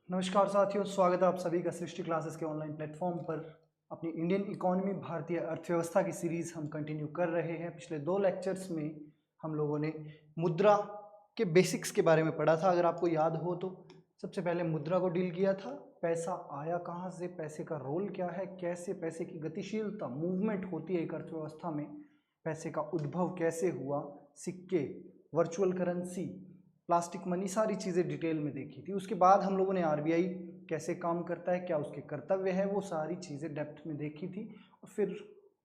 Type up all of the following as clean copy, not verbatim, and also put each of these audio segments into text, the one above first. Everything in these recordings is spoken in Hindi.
नमस्कार साथियों, स्वागत है आप सभी का सृष्टि क्लासेस के ऑनलाइन प्लेटफॉर्म पर। अपनी इंडियन इकोनॉमी, भारतीय अर्थव्यवस्था की सीरीज हम कंटिन्यू कर रहे हैं। पिछले 2 लेक्चर्स में हम लोगों ने मुद्रा के बेसिक्स के बारे में पढ़ा था। अगर आपको याद हो तो सबसे पहले मुद्रा को डील किया था। पैसा आया कहाँ से, पैसे का रोल क्या है, कैसे पैसे की गतिशीलता मूवमेंट होती है एक अर्थव्यवस्था में, पैसे का उद्भव कैसे हुआ, सिक्के, वर्चुअल करेंसी, प्लास्टिक मनी, सारी चीज़ें डिटेल में देखी थी। उसके बाद हम लोगों ने आरबीआई कैसे काम करता है, क्या उसके कर्तव्य है, वो सारी चीज़ें डेप्थ में देखी थी। और फिर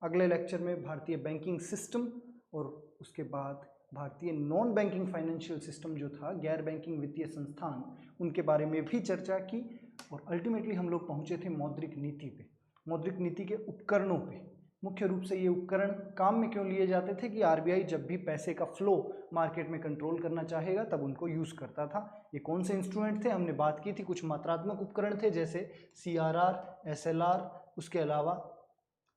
अगले लेक्चर में भारतीय बैंकिंग सिस्टम और उसके बाद भारतीय नॉन बैंकिंग फाइनेंशियल सिस्टम जो था, गैर बैंकिंग वित्तीय संस्थान, उनके बारे में भी चर्चा की। और अल्टीमेटली हम लोग पहुँचे थे मौद्रिक नीति पे, मौद्रिक नीति के उपकरणों पे। मुख्य रूप से ये उपकरण काम में क्यों लिए जाते थे कि आरबीआई जब भी पैसे का फ्लो मार्केट में कंट्रोल करना चाहेगा तब उनको यूज़ करता था। ये कौन से इंस्ट्रूमेंट थे, हमने बात की थी। कुछ मात्रात्मक उपकरण थे जैसे सीआरआर, एसएलआर, उसके अलावा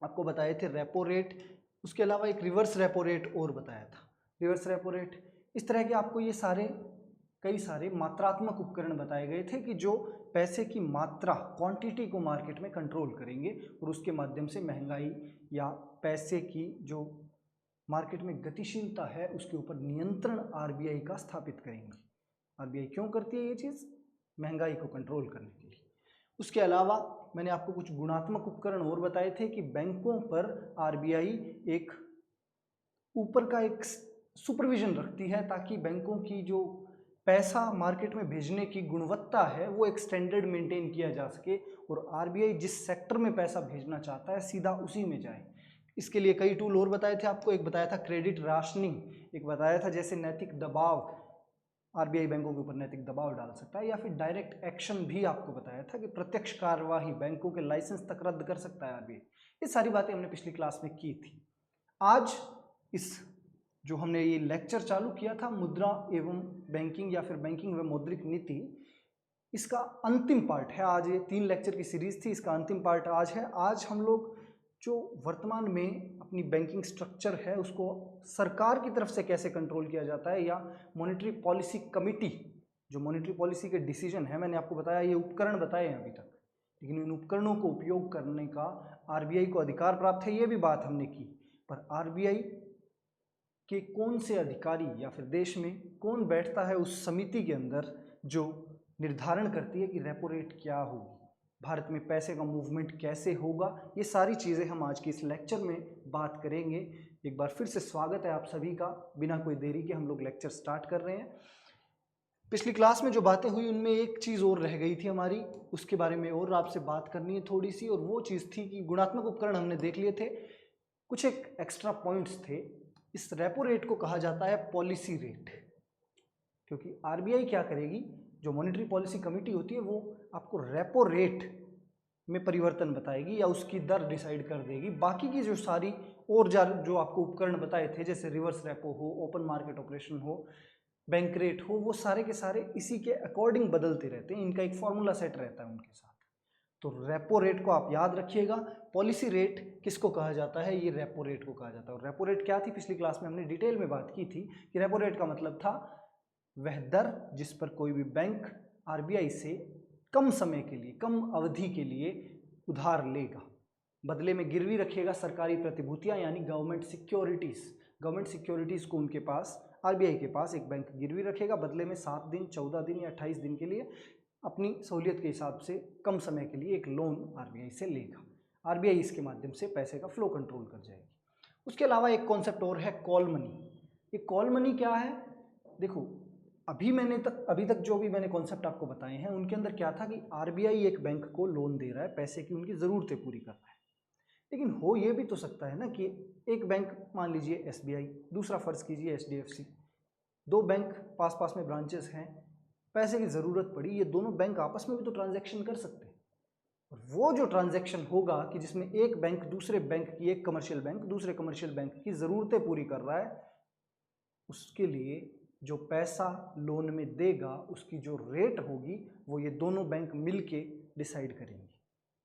आपको बताए थे रेपो रेट, उसके अलावा एक रिवर्स रेपो रेट और बताया था, रिवर्स रेपो रेट। इस तरह के आपको ये कई सारे मात्रात्मक उपकरण बताए गए थे कि जो पैसे की मात्रा, क्वांटिटी को मार्केट में कंट्रोल करेंगे और उसके माध्यम से महंगाई या पैसे की जो मार्केट में गतिशीलता है उसके ऊपर नियंत्रण आरबीआई का स्थापित करेंगे। आरबीआई क्यों करती है ये चीज़? महंगाई को कंट्रोल करने के लिए। उसके अलावा मैंने आपको कुछ गुणात्मक उपकरण और बताए थे कि बैंकों पर आरबीआई एक ऊपर का एक सुपरविजन रखती है ताकि बैंकों की जो पैसा मार्केट में भेजने की गुणवत्ता है वो एक स्टैंडर्ड मेंटेन किया जा सके और आरबीआई जिस सेक्टर में पैसा भेजना चाहता है सीधा उसी में जाए। इसके लिए कई टूल और बताए थे आपको। एक बताया था क्रेडिट राशनिंग, एक बताया था जैसे नैतिक दबाव, आरबीआई बैंकों के ऊपर नैतिक दबाव डाल सकता है, या फिर डायरेक्ट एक्शन भी आपको बताया था कि प्रत्यक्ष कार्यवाही, बैंकों के लाइसेंस तक रद्द कर सकता है आरबीआई। ये सारी बातें हमने पिछली क्लास में की थी। आज इस जो हमने ये लेक्चर चालू किया था मुद्रा एवं बैंकिंग या फिर बैंकिंग व मौद्रिक नीति, इसका अंतिम पार्ट है। आज ये 3 लेक्चर की सीरीज थी, इसका अंतिम पार्ट आज है। आज हम लोग जो वर्तमान में अपनी बैंकिंग स्ट्रक्चर है उसको सरकार की तरफ से कैसे कंट्रोल किया जाता है, या मॉनेटरी पॉलिसी कमिटी, जो मॉनेटरी पॉलिसी के डिसीजन है, मैंने आपको बताया ये उपकरण बताए हैं अभी तक, लेकिन इन उपकरणों को उपयोग करने का आरबीआई को अधिकार प्राप्त है, ये भी बात हमने की। पर आरबीआई के कौन से अधिकारी या फिर देश में कौन बैठता है उस समिति के अंदर जो निर्धारण करती है कि रेपो रेट क्या होगी, भारत में पैसे का मूवमेंट कैसे होगा, ये सारी चीज़ें हम आज के इस लेक्चर में बात करेंगे। एक बार फिर से स्वागत है आप सभी का। बिना कोई देरी के हम लोग लेक्चर स्टार्ट कर रहे हैं। पिछली क्लास में जो बातें हुई उनमें एक चीज़ और रह गई थी हमारी, उसके बारे में और आपसे बात करनी है थोड़ी सी, और वो चीज़ थी कि गुणात्मक उपकरण हमने देख लिए थे, कुछ एक एक्स्ट्रा पॉइंट्स थे। इस रेपो रेट को कहा जाता है पॉलिसी रेट, क्योंकि आरबीआई क्या करेगी, जो मॉनेटरी पॉलिसी कमेटी होती है वो आपको रेपो रेट में परिवर्तन बताएगी या उसकी दर डिसाइड कर देगी। बाकी की जो सारी और जो आपको उपकरण बताए थे जैसे रिवर्स रेपो हो, ओपन मार्केट ऑपरेशन हो, बैंक रेट हो, वो सारे के सारे इसी के अकॉर्डिंग बदलते रहते हैं। इनका एक फॉर्मूला सेट रहता है उनके साथ। तो रेपो रेट को आप याद रखिएगा। पॉलिसी रेट किसको कहा जाता है? ये रेपो रेट को कहा जाता है। और रेपो रेट क्या थी, पिछली क्लास में हमने डिटेल में बात की थी कि रेपो रेट का मतलब था वह दर जिस पर कोई भी बैंक आरबीआई से कम समय के लिए, कम अवधि के लिए उधार लेगा, बदले में गिरवी रखेगा सरकारी प्रतिभूतियां यानी गवर्नमेंट सिक्योरिटीज। गवर्नमेंट सिक्योरिटीज को उनके पास, आरबीआई के पास एक बैंक गिरवी रखेगा, बदले में 7 दिन, 14 दिन या 28 दिन के लिए अपनी सहूलियत के हिसाब से कम समय के लिए एक लोन आरबीआई से लेगा। आरबीआई इसके माध्यम से पैसे का फ्लो कंट्रोल कर जाएगी। उसके अलावा एक कॉन्सेप्ट और है, कॉल मनी। ये कॉल मनी क्या है? देखो, अभी तक जो भी मैंने कॉन्सेप्ट आपको बताए हैं उनके अंदर क्या था कि आरबीआई एक बैंक को लोन दे रहा है, पैसे की उनकी ज़रूरतें पूरी कर रहा है। लेकिन हो ये भी तो सकता है ना कि एक बैंक, मान लीजिए एसबीआई, दूसरा फर्ज कीजिए एचडीएफसी, 2 बैंक पास पास में ब्रांचेस हैं, पैसे की ज़रूरत पड़ी, ये दोनों बैंक आपस में भी तो ट्रांजैक्शन कर सकते हैं। और वो जो ट्रांजैक्शन होगा कि जिसमें एक बैंक दूसरे बैंक की, एक कमर्शियल बैंक दूसरे कमर्शियल बैंक की ज़रूरतें पूरी कर रहा है, उसके लिए जो पैसा लोन में देगा उसकी जो रेट होगी वो ये दोनों बैंक मिलके डिसाइड करेंगे।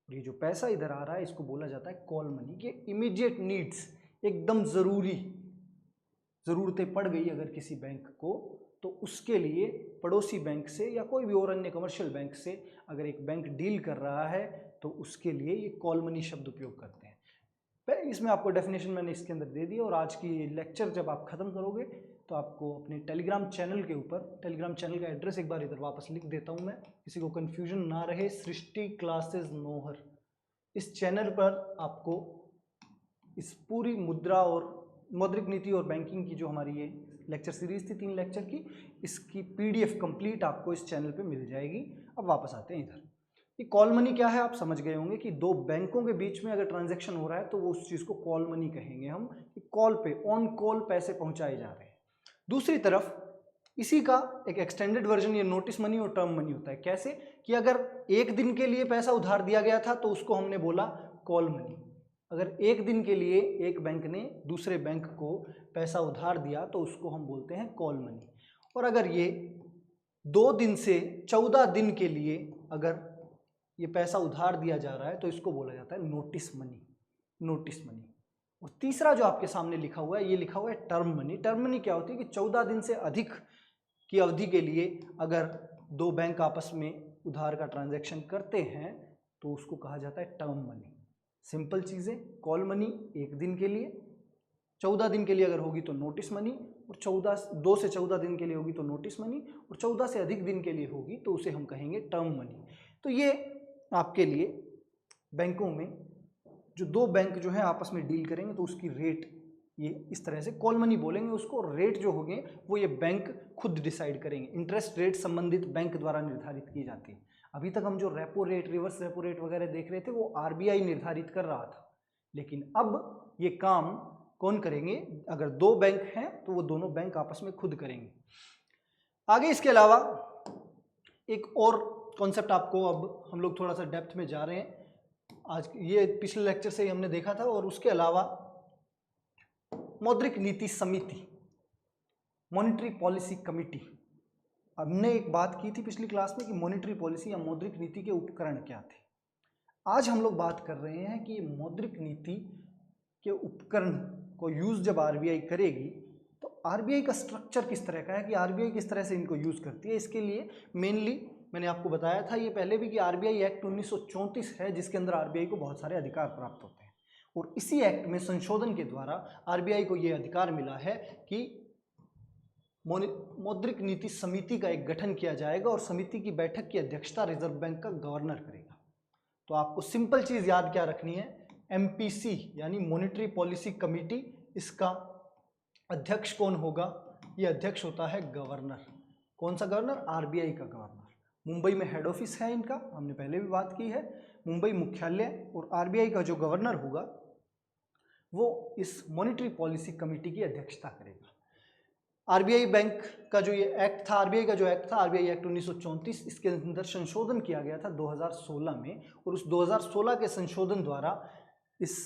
और ये जो पैसा इधर आ रहा है इसको बोला जाता है कॉल मनी, के इमीडिएट नीड्स, एकदम ज़रूरी ज़रूरतें पड़ गई अगर किसी बैंक को, तो उसके लिए पड़ोसी बैंक से या कोई भी और अन्य कमर्शियल बैंक से अगर एक बैंक डील कर रहा है तो उसके लिए ये कॉल मनी शब्द उपयोग करते हैं। इसमें आपको डेफिनेशन मैंने इसके अंदर दे दी, और आज की लेक्चर जब आप ख़त्म करोगे तो आपको अपने टेलीग्राम चैनल के ऊपर, टेलीग्राम चैनल का एड्रेस एक बार इधर वापस लिख देता हूँ मैं, किसी को कन्फ्यूजन ना रहे, सृष्टि क्लासेस नोहर, इस चैनल पर आपको इस पूरी मुद्रा और मौद्रिक नीति और बैंकिंग की जो हमारी ये लेक्चर सीरीज थी 3 लेक्चर की, इसकी PDF कंप्लीट आपको इस चैनल पे मिल जाएगी। अब वापस आते हैं इधर। ये कॉल मनी क्या है आप समझ गए होंगे कि दो बैंकों के बीच में अगर ट्रांजैक्शन हो रहा है तो वो उस चीज़ को कॉल मनी कहेंगे हम, कि कॉल पे ऑन कॉल पैसे पहुंचाए जा रहे हैं। दूसरी तरफ इसी का एक एक्सटेंडेड वर्जन ये नोटिस मनी और टर्म मनी होता है। कैसे कि अगर एक दिन के लिए पैसा उधार दिया गया था तो उसको हमने बोला कॉल मनी। अगर एक दिन के लिए एक बैंक ने दूसरे बैंक को पैसा उधार दिया तो उसको हम बोलते हैं कॉल मनी। और अगर ये 2 दिन से 14 दिन के लिए अगर ये पैसा उधार दिया जा रहा है तो इसको बोला जाता है नोटिस मनी, नोटिस मनी। और तीसरा जो आपके सामने लिखा हुआ है, ये लिखा हुआ है टर्म मनी। टर्म मनी क्या होती है कि 14 दिन से अधिक की अवधि के लिए अगर 2 बैंक आपस में उधार का ट्रांजैक्शन करते हैं तो उसको कहा जाता है टर्म मनी। सिंपल चीज़ें, कॉल मनी 1 दिन के लिए, 14 दिन के लिए अगर होगी तो नोटिस मनी, और 2 से 14 दिन के लिए होगी तो नोटिस मनी, और 14 से अधिक दिन के लिए होगी तो उसे हम कहेंगे टर्म मनी। तो ये आपके लिए बैंकों में जो 2 बैंक जो है आपस में डील करेंगे तो उसकी रेट ये इस तरह से कॉल मनी बोलेंगे उसको। रेट जो होंगे वो ये बैंक खुद डिसाइड करेंगे। इंटरेस्ट रेट संबंधित बैंक द्वारा निर्धारित की जाती है। अभी तक हम जो repo rate, reverse repo rate वगैरह देख रहे थे वो RBI निर्धारित कर रहा था, लेकिन अब ये काम कौन करेंगे? अगर 2 बैंक हैं तो वो दोनों बैंक आपस में खुद करेंगे। आगे इसके अलावा एक और कॉन्सेप्ट आपको अब हम लोग थोड़ा सा डेप्थ में जा रहे हैं। आज ये पिछले लेक्चर से ही हमने देखा था। और उसके अलावा मौद्रिक नीति समिति, मॉनेटरी पॉलिसी कमिटी, हमने एक बात की थी पिछली क्लास में कि मॉनेटरी पॉलिसी या मौद्रिक नीति के उपकरण क्या थे। आज हम लोग बात कर रहे हैं कि मौद्रिक नीति के उपकरण को यूज जब RBI करेगी तो RBI का स्ट्रक्चर किस तरह का है, कि RBI किस तरह से इनको यूज करती है। इसके लिए मेनली मैंने आपको बताया था ये पहले भी कि RBI एक्ट 1934 है जिसके अंदर RBI को बहुत सारे अधिकार प्राप्त होते हैं, और इसी एक्ट में संशोधन के द्वारा RBI को ये अधिकार मिला है कि मौद्रिक नीति समिति का एक गठन किया जाएगा और समिति की बैठक की अध्यक्षता रिजर्व बैंक का गवर्नर करेगा। तो आपको सिंपल चीज याद क्या रखनी है, MPC यानी मॉनेटरी पॉलिसी कमिटी, इसका अध्यक्ष कौन होगा? ये अध्यक्ष होता है गवर्नर। कौन सा गवर्नर? RBI का गवर्नर। मुंबई में हेड ऑफिस है इनका, हमने पहले भी बात की है, मुंबई मुख्यालय। और RBI का जो गवर्नर होगा वो इस मॉनेटरी पॉलिसी कमिटी की अध्यक्षता करेगा। RBI बैंक का जो ये एक्ट था, RBI का जो एक्ट था, RBI एक्ट 1934, इसके अंदर संशोधन किया गया था 2016 में, और उस 2016 के संशोधन द्वारा इस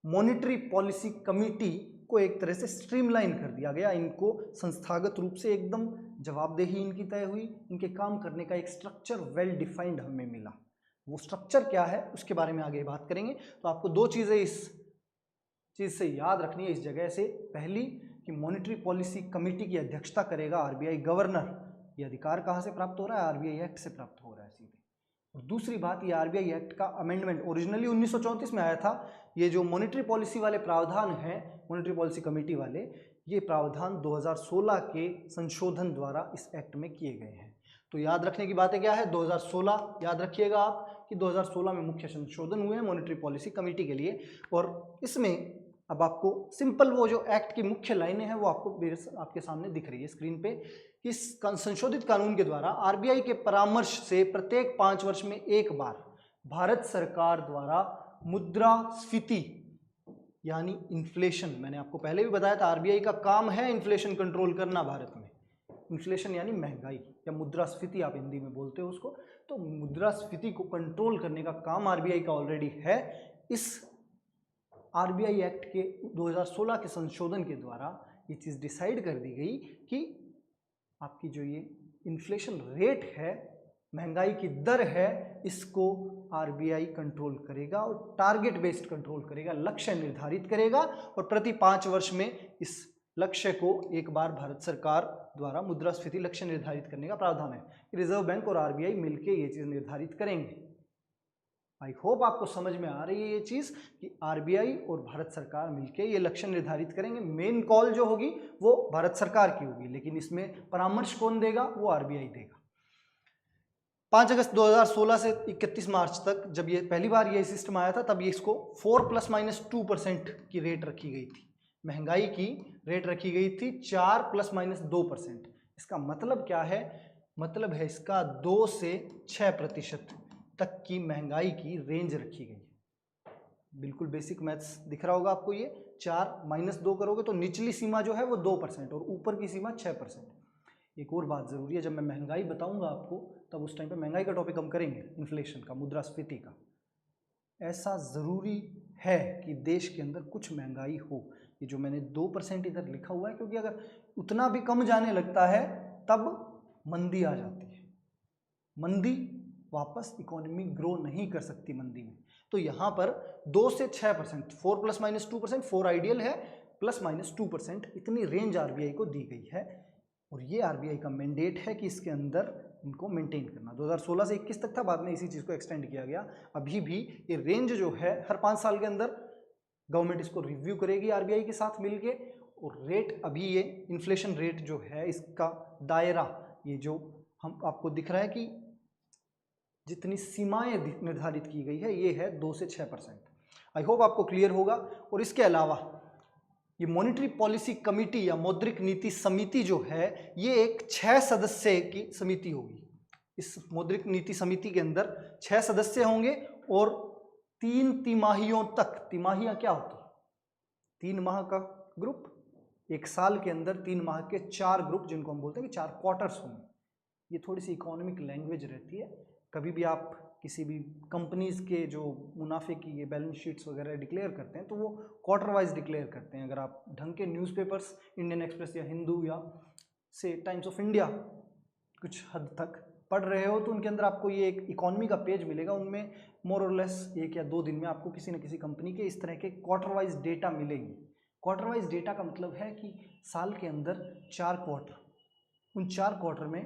मॉनेटरी पॉलिसी कमिटी को एक तरह से स्ट्रीमलाइन कर दिया गया। इनको संस्थागत रूप से एकदम जवाबदेही इनकी तय हुई, इनके काम करने का एक स्ट्रक्चर वेल डिफाइंड हमें मिला। वो स्ट्रक्चर क्या है उसके बारे में आगे बात करेंगे। तो आपको 2 चीज़ें इस चीज़ से याद रखनी है इस जगह से। पहली कि मॉनेटरी पॉलिसी कमिटी की अध्यक्षता करेगा RBI गवर्नर। ये अधिकार कहाँ से प्राप्त हो रहा है? RBI एक्ट से प्राप्त हो रहा है सीधे। और दूसरी बात, ये RBI एक्ट का अमेंडमेंट ओरिजिनली 1934 में आया था। ये जो मॉनेटरी पॉलिसी वाले प्रावधान हैं, मॉनेटरी पॉलिसी कमिटी वाले, ये प्रावधान 2016 के संशोधन द्वारा इस एक्ट में किए गए हैं। तो याद रखने की बातें क्या है? 2016 याद रखिएगा आप कि 2016 में मुख्य संशोधन हुए हैं मॉनेटरी पॉलिसी कमिटी के लिए। और इसमें अब आपको सिंपल वो जो एक्ट की मुख्य लाइनें हैं वो आपको आपके सामने दिख रही है स्क्रीन पे। इस संशोधित कानून के द्वारा RBI के परामर्श से प्रत्येक 5 वर्ष में एक बार भारत सरकार द्वारा मुद्रास्फीति यानी इन्फ्लेशन, मैंने आपको पहले भी बताया था RBI का काम है इन्फ्लेशन कंट्रोल करना भारत में। इन्फ्लेशन यानी महंगाई, या मुद्रास्फीति आप हिंदी में बोलते हो उसको। तो मुद्रास्फीति को कंट्रोल करने का काम RBI का ऑलरेडी है। इस RBI एक्ट के 2016 के संशोधन के द्वारा ये चीज़ डिसाइड कर दी गई कि आपकी जो ये इन्फ्लेशन रेट है, महंगाई की दर है, इसको RBI कंट्रोल करेगा और टारगेट बेस्ड कंट्रोल करेगा, लक्ष्य निर्धारित करेगा और प्रति 5 वर्ष में इस लक्ष्य को एक बार भारत सरकार द्वारा मुद्रास्फीति लक्ष्य निर्धारित करने का प्रावधान है। रिजर्व बैंक और आरबीआई मिलकर ये चीज निर्धारित करेंगे। आई होप आपको समझ में आ रही है ये चीज कि आरबीआई और भारत सरकार मिलकर ये लक्ष्य निर्धारित करेंगे। मेन कॉल जो होगी वो भारत सरकार की होगी, लेकिन इसमें परामर्श कौन देगा, वो आरबीआई देगा। 5 अगस्त 2016 से 31 मार्च तक जब ये पहली बार ये सिस्टम आया था, तब ये इसको 4 ± 2% की रेट रखी गई थी। महंगाई की रेट रखी गई थी 4 ± 2%। इसका मतलब क्या है? मतलब है इसका 2 से 6% तक की महंगाई की रेंज रखी गई है। बिल्कुल बेसिक मैथ्स दिख रहा होगा आपको। ये 4 - 2 करोगे तो निचली सीमा जो है वो 2% और ऊपर की सीमा 6%। एक और बात जरूरी है, जब मैं महंगाई बताऊंगा आपको तब उस टाइम पे महंगाई का टॉपिक हम करेंगे, इन्फ्लेशन का, मुद्रास्फीति का। ऐसा जरूरी है कि देश के अंदर कुछ महंगाई हो। ये जो मैंने 2% इधर लिखा हुआ है, क्योंकि अगर उतना भी कम जाने लगता है तब मंदी आ जाती है। मंदी वापस इकोनॉमी ग्रो नहीं कर सकती मंदी में। तो यहाँ पर 2 से 6%, 4 ± 2%, 4 आइडियल है, ±2%, इतनी रेंज आरबीआई को दी गई है। और ये आरबीआई का मैंडेट है कि इसके अंदर इनको मेंटेन करना। 2016 से 21 तक था, बाद में इसी चीज़ को एक्सटेंड किया गया। अभी भी ये रेंज जो है हर 5 साल के अंदर गवर्नमेंट इसको रिव्यू करेगी आरबीआई के साथ मिलके। और रेट अभी ये इन्फ्लेशन रेट जो है इसका दायरा, ये जो हम आपको दिख रहा है कि जितनी सीमाएं निर्धारित की गई है ये है 2 से 6%। आई होप आपको क्लियर होगा। और इसके अलावा ये मॉनेटरी पॉलिसी कमेटी या मौद्रिक नीति समिति जो है ये एक 6 सदस्य की समिति होगी। इस मौद्रिक नीति समिति के अंदर 6 सदस्य होंगे और 3 तिमाहियों तक, तिमाहियां क्या होती है? 3 माह का ग्रुप, एक साल के अंदर 3 माह के 4 ग्रुप, जिनको हम बोलते हैं कि 4 क्वार्टर्स होंगे। ये थोड़ी सी इकोनॉमिक लैंग्वेज रहती है। कभी भी आप किसी भी कंपनीज के जो मुनाफे की ये बैलेंस शीट्स वगैरह डिक्लेयर करते हैं तो वो क्वार्टर वाइज डिक्लेयर करते हैं। अगर आप ढंग के न्यूज़पेपर्स, इंडियन एक्सप्रेस या हिंदू या से टाइम्स ऑफ इंडिया कुछ हद तक पढ़ रहे हो तो उनके अंदर आपको ये एक इकोनॉमी का पेज मिलेगा। उनमें मोर और लेस 1 या 2 दिन में आपको किसी न किसी कंपनी के इस तरह के क्वार्टर वाइज डेटा मिलेंगे। क्वार्टर वाइज डेटा का मतलब है कि साल के अंदर 4 क्वार्टर, उन 4 क्वार्टर में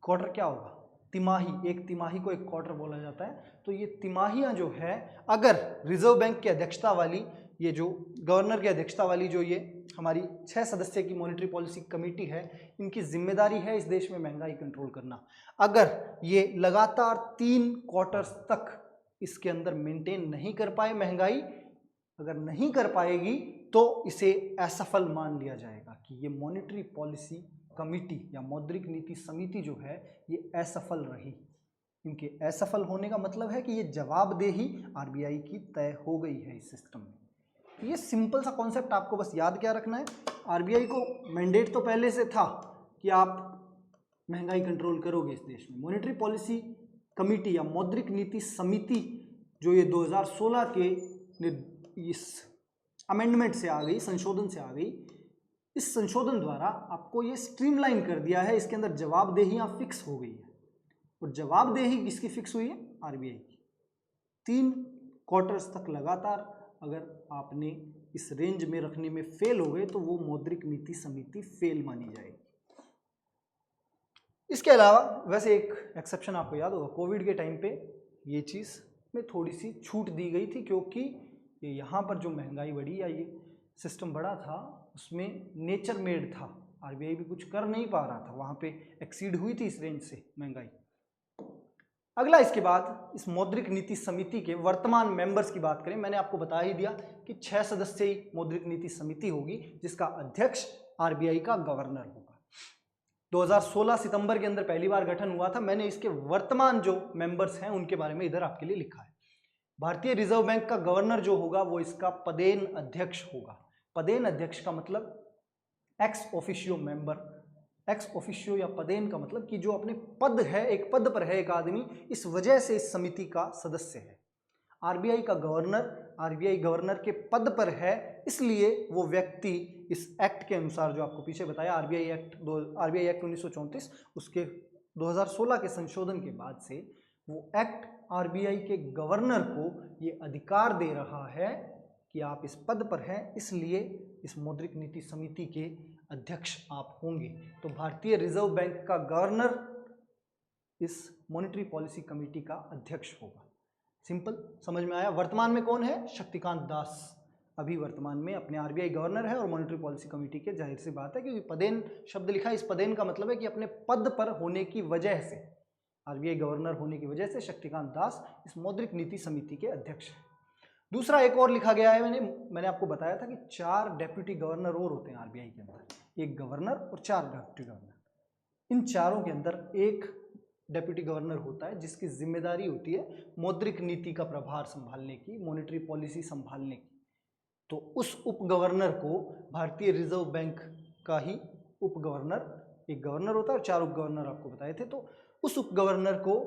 क्वार्टर क्या होगा? तिमाही। एक तिमाही को एक क्वार्टर बोला जाता है। तो ये तिमाहियां जो है, अगर रिजर्व बैंक की अध्यक्षता वाली, ये जो गवर्नर की अध्यक्षता वाली जो ये हमारी 6 सदस्य की मॉनेटरी पॉलिसी कमेटी है, इनकी जिम्मेदारी है इस देश में महंगाई कंट्रोल करना। अगर ये लगातार 3 क्वार्टर्स तक इसके अंदर मेंटेन नहीं कर पाए महंगाई, अगर नहीं कर पाएगी तो इसे असफल मान लिया जाएगा कि ये मॉनेटरी पॉलिसी कमिटी या मौद्रिक नीति समिति जो है ये असफल रही। इनके असफल होने का मतलब है कि ये जवाबदेही आरबीआई की तय हो गई है इस सिस्टम में। ये सिंपल सा कॉन्सेप्ट आपको बस याद क्या रखना है। आरबीआई को मैंडेट तो पहले से था कि आप महंगाई कंट्रोल करोगे इस देश में। मॉनेटरी पॉलिसी कमिटी या मौद्रिक नीति समिति जो ये 2016 के इस अमेंडमेंट से आ गई, संशोधन से आ गई, इस संशोधन द्वारा आपको ये स्ट्रीमलाइन कर दिया है। इसके अंदर जवाबदेहियां फिक्स हो गई है। और जवाबदेही किसकी फिक्स हुई है? आरबीआई की। 3 क्वार्टर्स तक लगातार अगर आपने इस रेंज में रखने में फेल हो गए तो वो मौद्रिक नीति समिति फेल मानी जाएगी। इसके अलावा वैसे एक एक्सेप्शन आपको याद होगा, कोविड के टाइम पे ये चीज़ में थोड़ी सी छूट दी गई थी, क्योंकि यहाँ पर जो महंगाई बढ़ी या ये सिस्टम बढ़ा था उसमें नेचर मेड था। आरबीआई भी कुछ कर नहीं पा रहा था, वहाँ पे एक्सीड हुई थी इस रेंज से महंगाई। अगला इसके बाद इस मौद्रिक नीति समिति के वर्तमान मेंबर्स की बात करें, मैंने आपको बता ही दिया कि 6 सदस्यीय मौद्रिक नीति समिति होगी जिसका अध्यक्ष आरबीआई का गवर्नर होगा। 2016 सितंबर के अंदर पहली बार गठन हुआ था। मैंने इसके वर्तमान जो मेंबर्स हैं उनके बारे में इधर आपके लिए लिखा है। भारतीय रिजर्व बैंक का गवर्नर जो होगा वो इसका पदेन अध्यक्ष होगा। पदेन अध्यक्ष का मतलब ex officio member. Ex officio या पदेन का मतलब कि जो अपने पद है, एक पद पर है एक आदमी, इस वजह से इस समिति का सदस्य है। आरबीआई का गवर्नर, आरबीआई गवर्नर के पद पर है, इसलिए वो व्यक्ति इस एक्ट के अनुसार जो आपको पीछे बताया आरबीआई एक्ट 1934, उसके 2016 के संशोधन के बाद से वो एक्ट आरबीआई के गवर्नर को ये अधिकार दे रहा है कि आप इस पद पर हैं, इसलिए इस मौद्रिक नीति समिति के अध्यक्ष आप होंगे। तो भारतीय रिजर्व बैंक का गवर्नर इस मॉनेटरी पॉलिसी कमेटी का अध्यक्ष होगा। सिंपल, समझ में आया। वर्तमान में कौन है? शक्तिकांत दास अभी वर्तमान में अपने आरबीआई गवर्नर है और मॉनेटरी पॉलिसी कमेटी के, जाहिर सी बात है क्योंकि पदेन शब्द लिखा है, इस पदेन का मतलब है कि अपने पद पर होने की वजह से, आरबीआई गवर्नर होने की वजह से शक्तिकांत दास इस मौद्रिक नीति समिति के अध्यक्ष हैं। दूसरा एक और लिखा गया है, मैंने आपको बताया था कि 4 डेप्यूटी गवर्नर और होते हैं आरबीआई के अंदर, एक गवर्नर और 4 डेप्यूटी गवर्नर। इन चारों के अंदर एक डेप्यूटी गवर्नर होता है जिसकी जिम्मेदारी होती है मौद्रिक नीति का प्रभार संभालने की, मॉनेटरी पॉलिसी संभालने की। तो उस उप गवर्नर को भारतीय रिजर्व बैंक का ही उप गवर्नर, एक गवर्नर होता है और 4 उप गवर्नर आपको बताए थे, तो उस उप गवर्नर को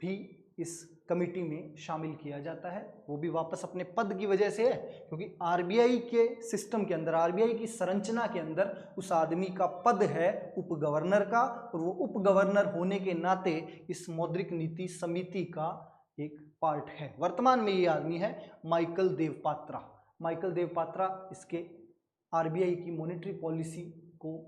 भी इस कमेटी में शामिल किया जाता है। वो भी वापस अपने पद की वजह से है, क्योंकि आरबीआई के सिस्टम के अंदर, आरबीआई की संरचना के अंदर उस आदमी का पद है उप गवर्नर का, और वो उप गवर्नर होने के नाते इस मौद्रिक नीति समिति का एक पार्ट है। वर्तमान में ये आदमी है माइकल देवपात्रा। माइकल देवपात्रा इसके आरबीआई की मॉनेटरी पॉलिसी को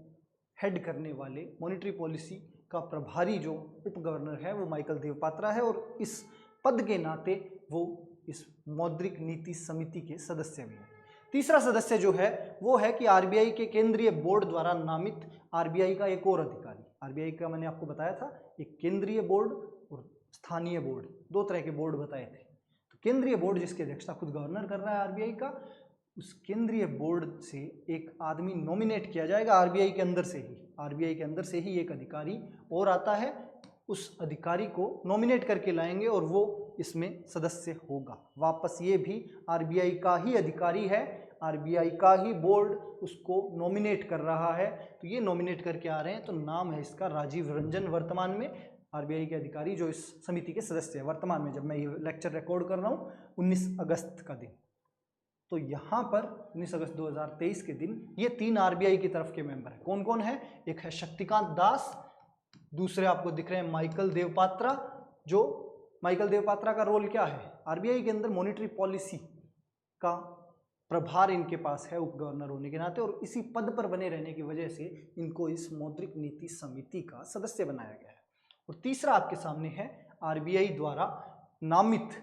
हेड करने वाले, मॉनेटरी पॉलिसी का प्रभारी जो उप गवर्नर है वो माइकल देवपात्रा है, और इस पद के नाते वो इस मौद्रिक नीति समिति के सदस्य भी हैं। तीसरा सदस्य जो है वो है कि आरबीआई के केंद्रीय बोर्ड द्वारा नामित आरबीआई का एक और अधिकारी। आरबीआई का मैंने आपको बताया था एक केंद्रीय बोर्ड और स्थानीय बोर्ड, 2 तरह के बोर्ड बताए थे। तो केंद्रीय बोर्ड जिसकी अध्यक्षता खुद गवर्नर कर रहा है आरबीआई का, उस केंद्रीय बोर्ड से एक आदमी नॉमिनेट किया जाएगा आरबीआई के अंदर से ही। आरबीआई के अंदर से ही एक अधिकारी और आता है, उस अधिकारी को नॉमिनेट करके लाएंगे और वो इसमें सदस्य होगा। वापस ये भी आरबीआई का ही अधिकारी है, आरबीआई का ही बोर्ड उसको नॉमिनेट कर रहा है। तो ये नॉमिनेट करके आ रहे हैं, तो नाम है इसका राजीव रंजन। वर्तमान में आरबीआई के अधिकारी जो इस समिति के सदस्य है वर्तमान में, जब मैं ये लेक्चर रिकॉर्ड कर रहा हूँ 19 अगस्त का दिन, तो यहाँ पर 19 अगस्त 2023 के दिन ये 3 आरबीआई की तरफ के मेंबर हैं। कौन कौन है? एक है शक्तिकांत दास, दूसरे आपको दिख रहे हैं माइकल देवपात्रा। जो माइकल देवपात्रा का रोल क्या है? आरबीआई के अंदर मॉनेटरी पॉलिसी का प्रभार इनके पास है उप गवर्नर होने के नाते, और इसी पद पर बने रहने की वजह से इनको इस मौद्रिक नीति समिति का सदस्य बनाया गया है। और तीसरा आपके सामने है आरबीआई द्वारा नामित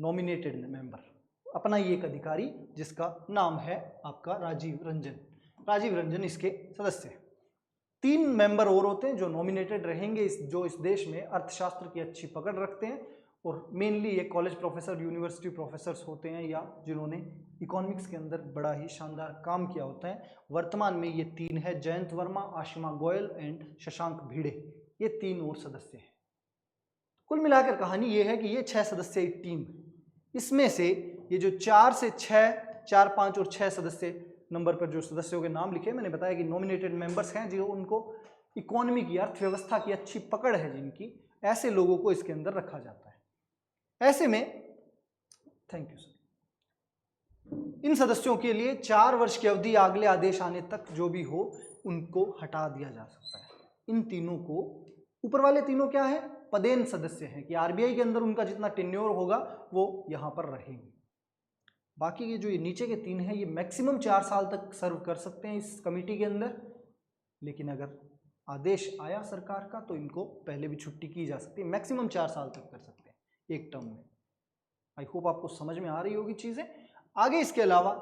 नॉमिनेटेड मेंबर, अपना ही एक अधिकारी जिसका नाम है आपका राजीव रंजन। राजीव रंजन इसके सदस्य हैं। 3 मेंबर और होते हैं जो नॉमिनेटेड रहेंगे, जो इस देश में अर्थशास्त्र की अच्छी पकड़ रखते हैं, और मेनली ये कॉलेज प्रोफेसर, यूनिवर्सिटी प्रोफेसर्स होते हैं, या जिन्होंने इकोनॉमिक्स के अंदर बड़ा ही शानदार काम किया होता है। वर्तमान में ये 3 है, जयंत वर्मा, आशिमा गोयल एंड शशांक भिड़े, ये 3 और सदस्य हैं। कुल मिलाकर कहानी ये है कि ये 6 सदस्यीय टीम, इसमें से ये जो 4 से 6, 4, 5 और 6 सदस्य नंबर पर जो सदस्यों के नाम लिखे, मैंने बताया कि नॉमिनेटेड मेंबर्स हैं जो उनको इकोनॉमी की, अर्थव्यवस्था की अच्छी पकड़ है जिनकी, ऐसे लोगों को इसके अंदर रखा जाता है। ऐसे में थैंक यू सर, इन सदस्यों के लिए 4 वर्ष की अवधि, अगले आदेश आने तक जो भी हो उनको हटा दिया जा सकता है। इन तीनों को, ऊपर वाले तीनों क्या है? पदेन सदस्य हैं कि आरबीआई के अंदर उनका जितना टेन्योर होगा वो यहाँ पर रहेंगे। बाकी ये जो ये नीचे के 3 हैं, ये मैक्सिमम 4 साल तक सर्व कर सकते हैं इस कमेटी के अंदर, लेकिन अगर आदेश आया सरकार का तो इनको पहले भी छुट्टी की जा सकती है, मैक्सिमम 4 साल तक कर सकते हैं एक टर्म में। आई होप आपको समझ में आ रही होगी चीज़ें। आगे इसके अलावा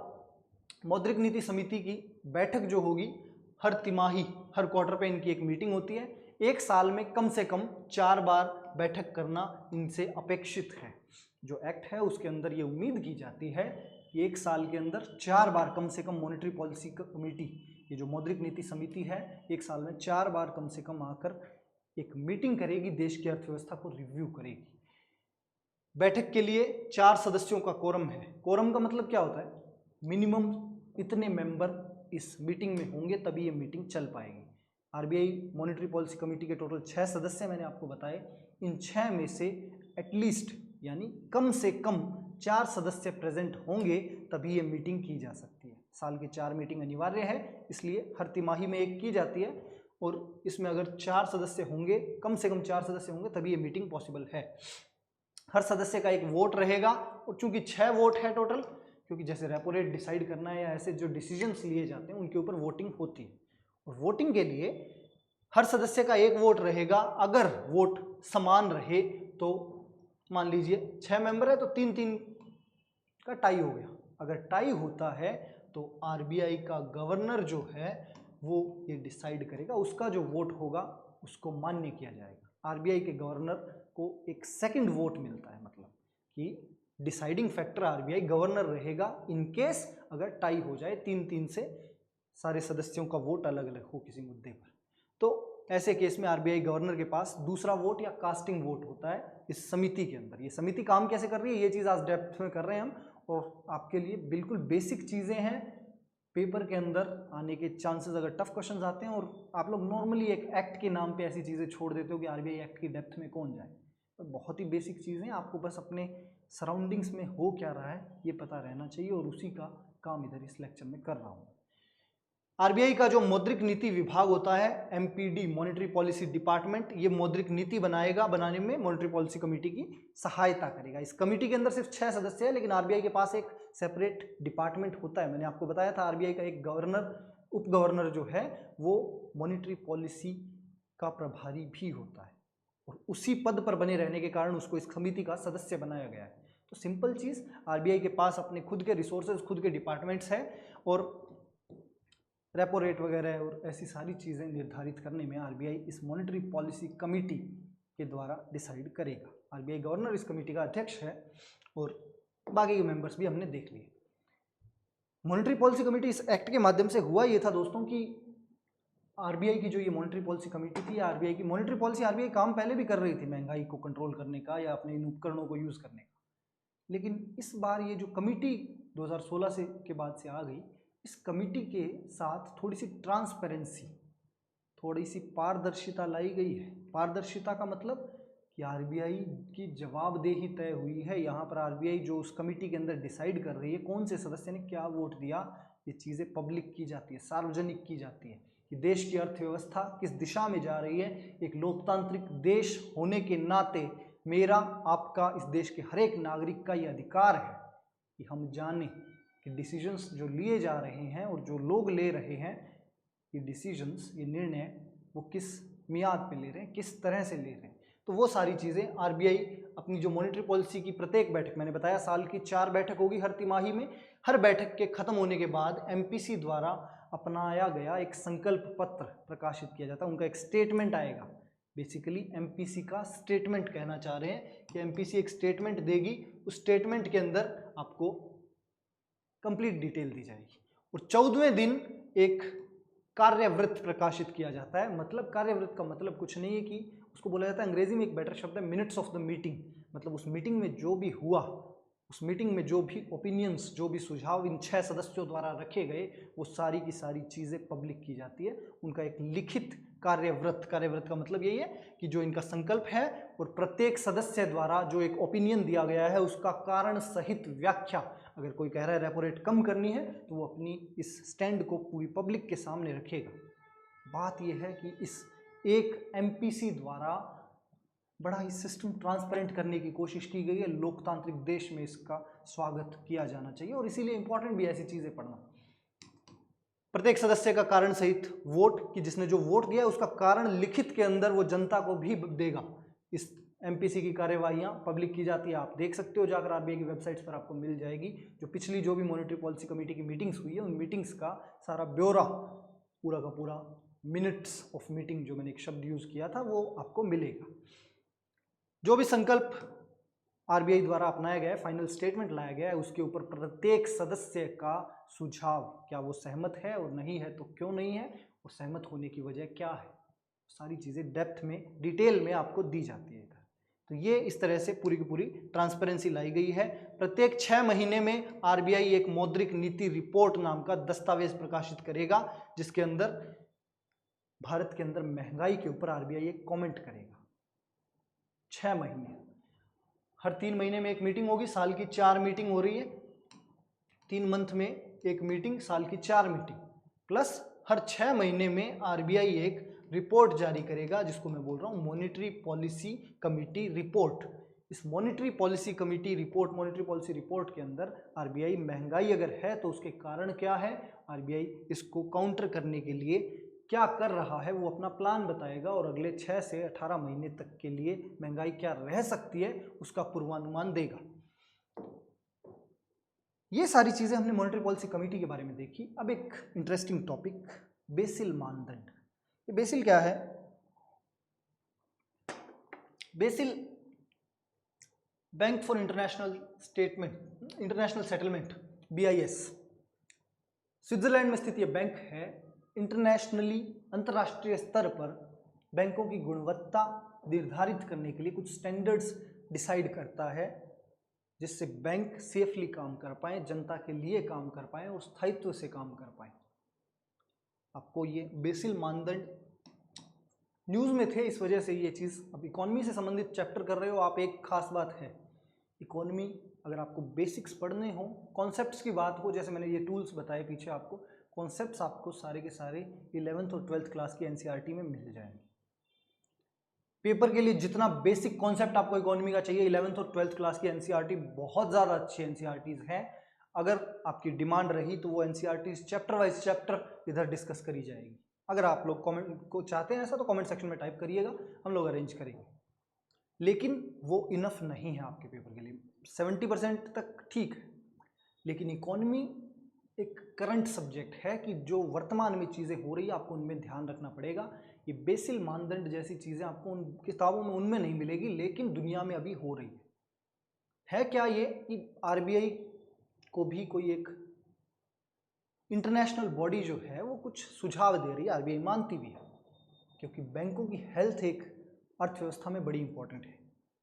मौद्रिक नीति समिति की बैठक जो होगी हर तिमाही, हर क्वार्टर पे इनकी एक मीटिंग होती है। एक साल में कम से कम 4 बार बैठक करना इनसे अपेक्षित है। जो एक्ट है उसके अंदर ये उम्मीद की जाती है कि एक साल के अंदर 4 बार कम से कम मॉनेटरी पॉलिसी कमेटी, ये जो मौद्रिक नीति समिति है, एक साल में 4 बार कम से कम आकर एक मीटिंग करेगी, देश की अर्थव्यवस्था को रिव्यू करेगी। बैठक के लिए 4 सदस्यों का कोरम है। कोरम का मतलब क्या होता है? मिनिमम इतने मेंबर इस मीटिंग में होंगे तभी ये मीटिंग चल पाएगी। आरबीआई मॉनेटरी पॉलिसी कमेटी के टोटल 6 सदस्य मैंने आपको बताए, इन 6 में से एटलीस्ट यानी कम से कम 4 सदस्य प्रेजेंट होंगे तभी ये मीटिंग की जा सकती है। साल की 4 मीटिंग अनिवार्य है, इसलिए हर तिमाही में एक की जाती है, और इसमें अगर 4 सदस्य होंगे, कम से कम 4 सदस्य होंगे तभी ये मीटिंग पॉसिबल है। हर सदस्य का एक वोट रहेगा, और चूंकि 6 वोट है टोटल, क्योंकि जैसे रेपो रेट डिसाइड करना है या ऐसे जो डिसीजंस लिए जाते हैं उनके ऊपर वोटिंग होती है, और वोटिंग के लिए हर सदस्य का एक वोट रहेगा। अगर वोट समान रहे तो मान लीजिए 6 मेंबर है तो 3-3 का टाई हो गया। अगर टाई होता है तो आरबीआई का गवर्नर जो है वो ये डिसाइड करेगा, उसका जो वोट होगा उसको मान्य किया जाएगा। आरबीआई के गवर्नर को एक सेकंड वोट मिलता है, मतलब कि डिसाइडिंग फैक्टर आरबीआई गवर्नर रहेगा इन केस अगर टाई हो जाए, 3-3 से सारे सदस्यों का वोट अलग अलग हो किसी मुद्दे पर। तो ऐसे केस में आरबीआई गवर्नर के पास दूसरा वोट या कास्टिंग वोट होता है इस समिति के अंदर। ये समिति काम कैसे कर रही है ये चीज़ आज डेप्थ में कर रहे हैं हम, और आपके लिए बिल्कुल बेसिक चीज़ें हैं। पेपर के अंदर आने के चांसेस अगर टफ क्वेश्चंस आते हैं और आप लोग नॉर्मली एक एक्ट के नाम पे ऐसी चीज़ें छोड़ देते हो कि आरबीआई एक्ट की डेप्थ में कौन जाए, तो बहुत ही बेसिक चीज़ें, आपको बस अपने सराउंडिंग्स में हो क्या रहा है ये पता रहना चाहिए, और उसी का काम इधर इस लेक्चर में कर रहा हूँ। आरबीआई का जो मौद्रिक नीति विभाग होता है, एमपीडी मॉनेटरी पॉलिसी डिपार्टमेंट, ये मौद्रिक नीति बनाएगा, बनाने में मॉनेटरी पॉलिसी कमेटी की सहायता करेगा। इस कमेटी के अंदर सिर्फ 6 सदस्य हैं, लेकिन आरबीआई के पास एक सेपरेट डिपार्टमेंट होता है। मैंने आपको बताया था आरबीआई का एक गवर्नर, उप गवर्नर जो है वो मॉनेटरी पॉलिसी का प्रभारी भी होता है, और उसी पद पर बने रहने के कारण उसको इस समिति का सदस्य बनाया गया है। तो सिंपल चीज़, आरबीआई के पास अपने खुद के रिसोर्सेज, खुद के डिपार्टमेंट्स हैं, और रेपो रेट वगैरह और ऐसी सारी चीज़ें निर्धारित करने में आरबीआई इस मॉनेटरी पॉलिसी कमेटी के द्वारा डिसाइड करेगा। आरबीआई गवर्नर इस कमेटी का अध्यक्ष है, और बाकी के मेंबर्स भी हमने देख लिए। मॉनेटरी पॉलिसी कमेटी इस एक्ट के माध्यम से हुआ ये था दोस्तों कि आरबीआई की जो ये मॉनेटरी पॉलिसी कमेटी थी, आरबीआई की मॉनेटरी पॉलिसी, आरबीआई काम पहले भी कर रही थी महंगाई को कंट्रोल करने का या अपने इन उपकरणों को यूज़ करने का, लेकिन इस बार ये जो कमेटी 2016 से के बाद से आ गई, इस कमेटी के साथ थोड़ी सी ट्रांसपेरेंसी, थोड़ी सी पारदर्शिता लाई गई है। पारदर्शिता का मतलब कि आरबीआई की जवाबदेही तय हुई है। यहाँ पर आरबीआई जो उस कमेटी के अंदर डिसाइड कर रही है कौन से सदस्य ने क्या वोट दिया, ये चीज़ें पब्लिक की जाती है, सार्वजनिक की जाती है कि देश की अर्थव्यवस्था किस दिशा में जा रही है। एक लोकतांत्रिक देश होने के नाते मेरा, आपका, इस देश के हर एक नागरिक का ये अधिकार है कि हम जानें कि डिसीजंस जो लिए जा रहे हैं और जो लोग ले रहे हैं, ये डिसीजंस, ये निर्णय वो किस मियाद पे ले रहे हैं, किस तरह से ले रहे हैं। तो वो सारी चीज़ें आरबीआई अपनी जो मॉनेटरी पॉलिसी की प्रत्येक बैठक, मैंने बताया साल की 4 बैठक होगी हर तिमाही में, हर बैठक के खत्म होने के बाद एमपीसी द्वारा अपनाया गया एक संकल्प पत्र प्रकाशित किया जाता है, उनका एक स्टेटमेंट आएगा। बेसिकली एमपीसी का स्टेटमेंट कहना चाह रहे हैं कि एमपीसी एक स्टेटमेंट देगी, उस स्टेटमेंट के अंदर आपको कंप्लीट डिटेल दी जाएगी, और 14वें दिन एक कार्यवृत्त प्रकाशित किया जाता है। मतलब कार्यवृत्त का मतलब कुछ नहीं है कि उसको बोला जाता है, अंग्रेजी में एक बेटर शब्द है मिनट्स ऑफ द मीटिंग, मतलब उस मीटिंग में जो भी हुआ, उस मीटिंग में जो भी ओपिनियंस, जो भी सुझाव इन 6 सदस्यों द्वारा रखे गए, वो सारी की सारी चीज़ें पब्लिक की जाती है। उनका एक लिखित कार्यवृत्त, कार्यवृत्त का मतलब यही है कि जो इनका संकल्प है और प्रत्येक सदस्य द्वारा जो एक ओपिनियन दिया गया है उसका कारण सहित व्याख्या। अगर कोई कह रहा है रेपो रेट कम करनी है तो वो अपनी इस स्टैंड को पूरी पब्लिक के सामने रखेगा। बात यह है कि इस एक एमपीसी द्वारा बड़ा ही सिस्टम ट्रांसपेरेंट करने की कोशिश की गई है। लोकतांत्रिक देश में इसका स्वागत किया जाना चाहिए, और इसीलिए इंपॉर्टेंट भी ऐसी चीज़ें पढ़ना। प्रत्येक सदस्य का कारण सहित वोट, कि जिसने जो वोट दिया उसका कारण लिखित के अंदर वो जनता को भी देगा। इस एमपीसी की कार्यवाहियां पब्लिक की जाती है, आप देख सकते हो जाकर, आरबीआई की वेबसाइट्स पर आपको मिल जाएगी। जो पिछली जो भी मॉनेटरी पॉलिसी कमेटी की मीटिंग्स हुई है उन मीटिंग्स का सारा ब्यौरा, पूरा का पूरा मिनट्स ऑफ मीटिंग, जो मैंने एक शब्द यूज़ किया था, वो आपको मिलेगा। जो भी संकल्प आरबीआई द्वारा अपनाया गया है, फाइनल स्टेटमेंट लाया गया है, उसके ऊपर प्रत्येक सदस्य का सुझाव, क्या वो सहमत है और नहीं है तो क्यों नहीं है, और सहमत होने की वजह क्या है, सारी चीज़ें डेप्थ में, डिटेल में आपको दी जाती है। तो ये इस तरह से पूरी की पूरी ट्रांसपेरेंसी लाई गई है। प्रत्येक 6 महीने में आरबीआई एक मौद्रिक नीति रिपोर्ट नाम का दस्तावेज प्रकाशित करेगा, जिसके अंदर भारत के अंदर महंगाई के ऊपर आरबीआई एक कमेंट करेगा। 6 महीने, हर 3 महीने में एक मीटिंग होगी, साल की 4 मीटिंग हो रही है, 3 मंथ में एक मीटिंग, साल की 4 मीटिंग, प्लस हर 6 महीने में आरबीआई एक रिपोर्ट जारी करेगा, जिसको मैं बोल रहा हूँ मॉनेटरी पॉलिसी कमेटी रिपोर्ट। इस monetary policy committee report, monetary policy report के अंदर आरबीआई महंगाई अगर है तो उसके कारण क्या है, आरबीआई इसको काउंटर करने के लिए क्या कर रहा है वो अपना प्लान बताएगा और अगले 6 से 18 महीने तक के लिए महंगाई क्या रह सकती है उसका पूर्वानुमान देगा। ये सारी चीजें हमने मॉनेटरी पॉलिसी कमेटी के बारे में देखी। अब एक इंटरेस्टिंग टॉपिक, बेसिल मानदंड। ये बेसिल क्या है? BECIL bank for international settlement, BIS, Switzerland में स्थित यह बैंक है। इंटरनेशनली, अंतर्राष्ट्रीय स्तर पर बैंकों की गुणवत्ता निर्धारित करने के लिए कुछ स्टैंडर्ड्स डिसाइड करता है जिससे बैंक सेफली काम कर पाए, जनता के लिए काम कर पाए और स्थायित्व से काम कर पाए। आपको ये बेसिल मानदंड न्यूज़ में थे, इस वजह से ये चीज़, अब इकोनॉमी से संबंधित चैप्टर कर रहे हो आप, एक खास बात है इकोनॉमी, अगर आपको बेसिक्स पढ़ने हो, कॉन्सेप्ट्स की बात हो, जैसे मैंने ये टूल्स बताए पीछे आपको, कॉन्सेप्ट्स आपको सारे के सारे 11th और 12th क्लास की NCERT में मिल जाएंगे। पेपर के लिए जितना बेसिक कॉन्सेप्ट आपको इकोनॉमी का चाहिए, 11th और 12th क्लास की NCERT बहुत ज़्यादा अच्छी NCERTs हैं। अगर आपकी डिमांड रही तो वो NCERTs चैप्टर वाइज चैप्टर इधर डिस्कस करी जाएगी। अगर आप लोग कमेंट को चाहते हैं ऐसा तो कमेंट सेक्शन में टाइप करिएगा, हम लोग अरेंज करेंगे। लेकिन वो इनफ नहीं है आपके पेपर के लिए, 70% तक ठीक है, लेकिन इकोनॉमी एक करंट सब्जेक्ट है कि जो वर्तमान में चीज़ें हो रही है आपको उनमें ध्यान रखना पड़ेगा। ये बेसिल मानदंड जैसी चीज़ें आपको उन किताबों में उनमें नहीं मिलेगी, लेकिन दुनिया में अभी हो रही है क्या ये कि आरबीआई को भी कोई एक इंटरनेशनल बॉडी जो है वो कुछ सुझाव दे रही है, आरबीआई मानती भी है, क्योंकि बैंकों की हेल्थ एक अर्थव्यवस्था में बड़ी इंपॉर्टेंट है।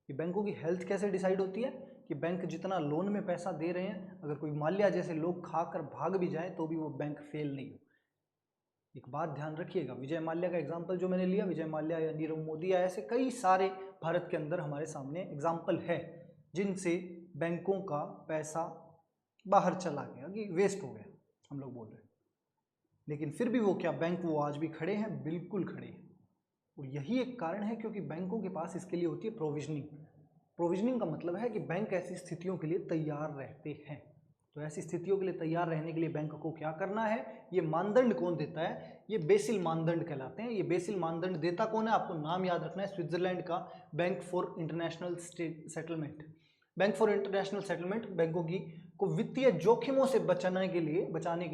कि बैंकों की हेल्थ कैसे डिसाइड होती है कि बैंक जितना लोन में पैसा दे रहे हैं, अगर कोई माल्या जैसे लोग खाकर भाग भी जाए तो भी वो बैंक फेल नहीं हो। एक बात ध्यान रखिएगा, विजय माल्या का एग्जाम्पल जो मैंने लिया, विजय माल्या या नीरव मोदी या ऐसे कई सारे भारत के अंदर हमारे सामने एग्जाम्पल है जिनसे बैंकों का पैसा बाहर चला गया, कि वेस्ट हो गया हम लोग बोल रहे हैं, लेकिन फिर भी वो क्या बैंक वो आज भी खड़े हैं, बिल्कुल खड़े हैं। और यही एक कारण है क्योंकि बैंकों के पास इसके लिए होती है प्रोविजनिंग। प्रोविजनिंग का मतलब है कि बैंक ऐसी स्थितियों के लिए तैयार रहते हैं। तो ऐसी स्थितियों के लिए तैयार रहने के लिए बैंक को क्या करना है, ये मानदंड कौन देता है, ये बेसिल मानदंड कहलाते हैं। ये बेसिल मानदंड देता कौन है, आपको नाम याद रखना है, स्विट्जरलैंड का bank for international settlement. Bank for international settlement बैंकों की को वित्तीय जोखिमों से बचाने के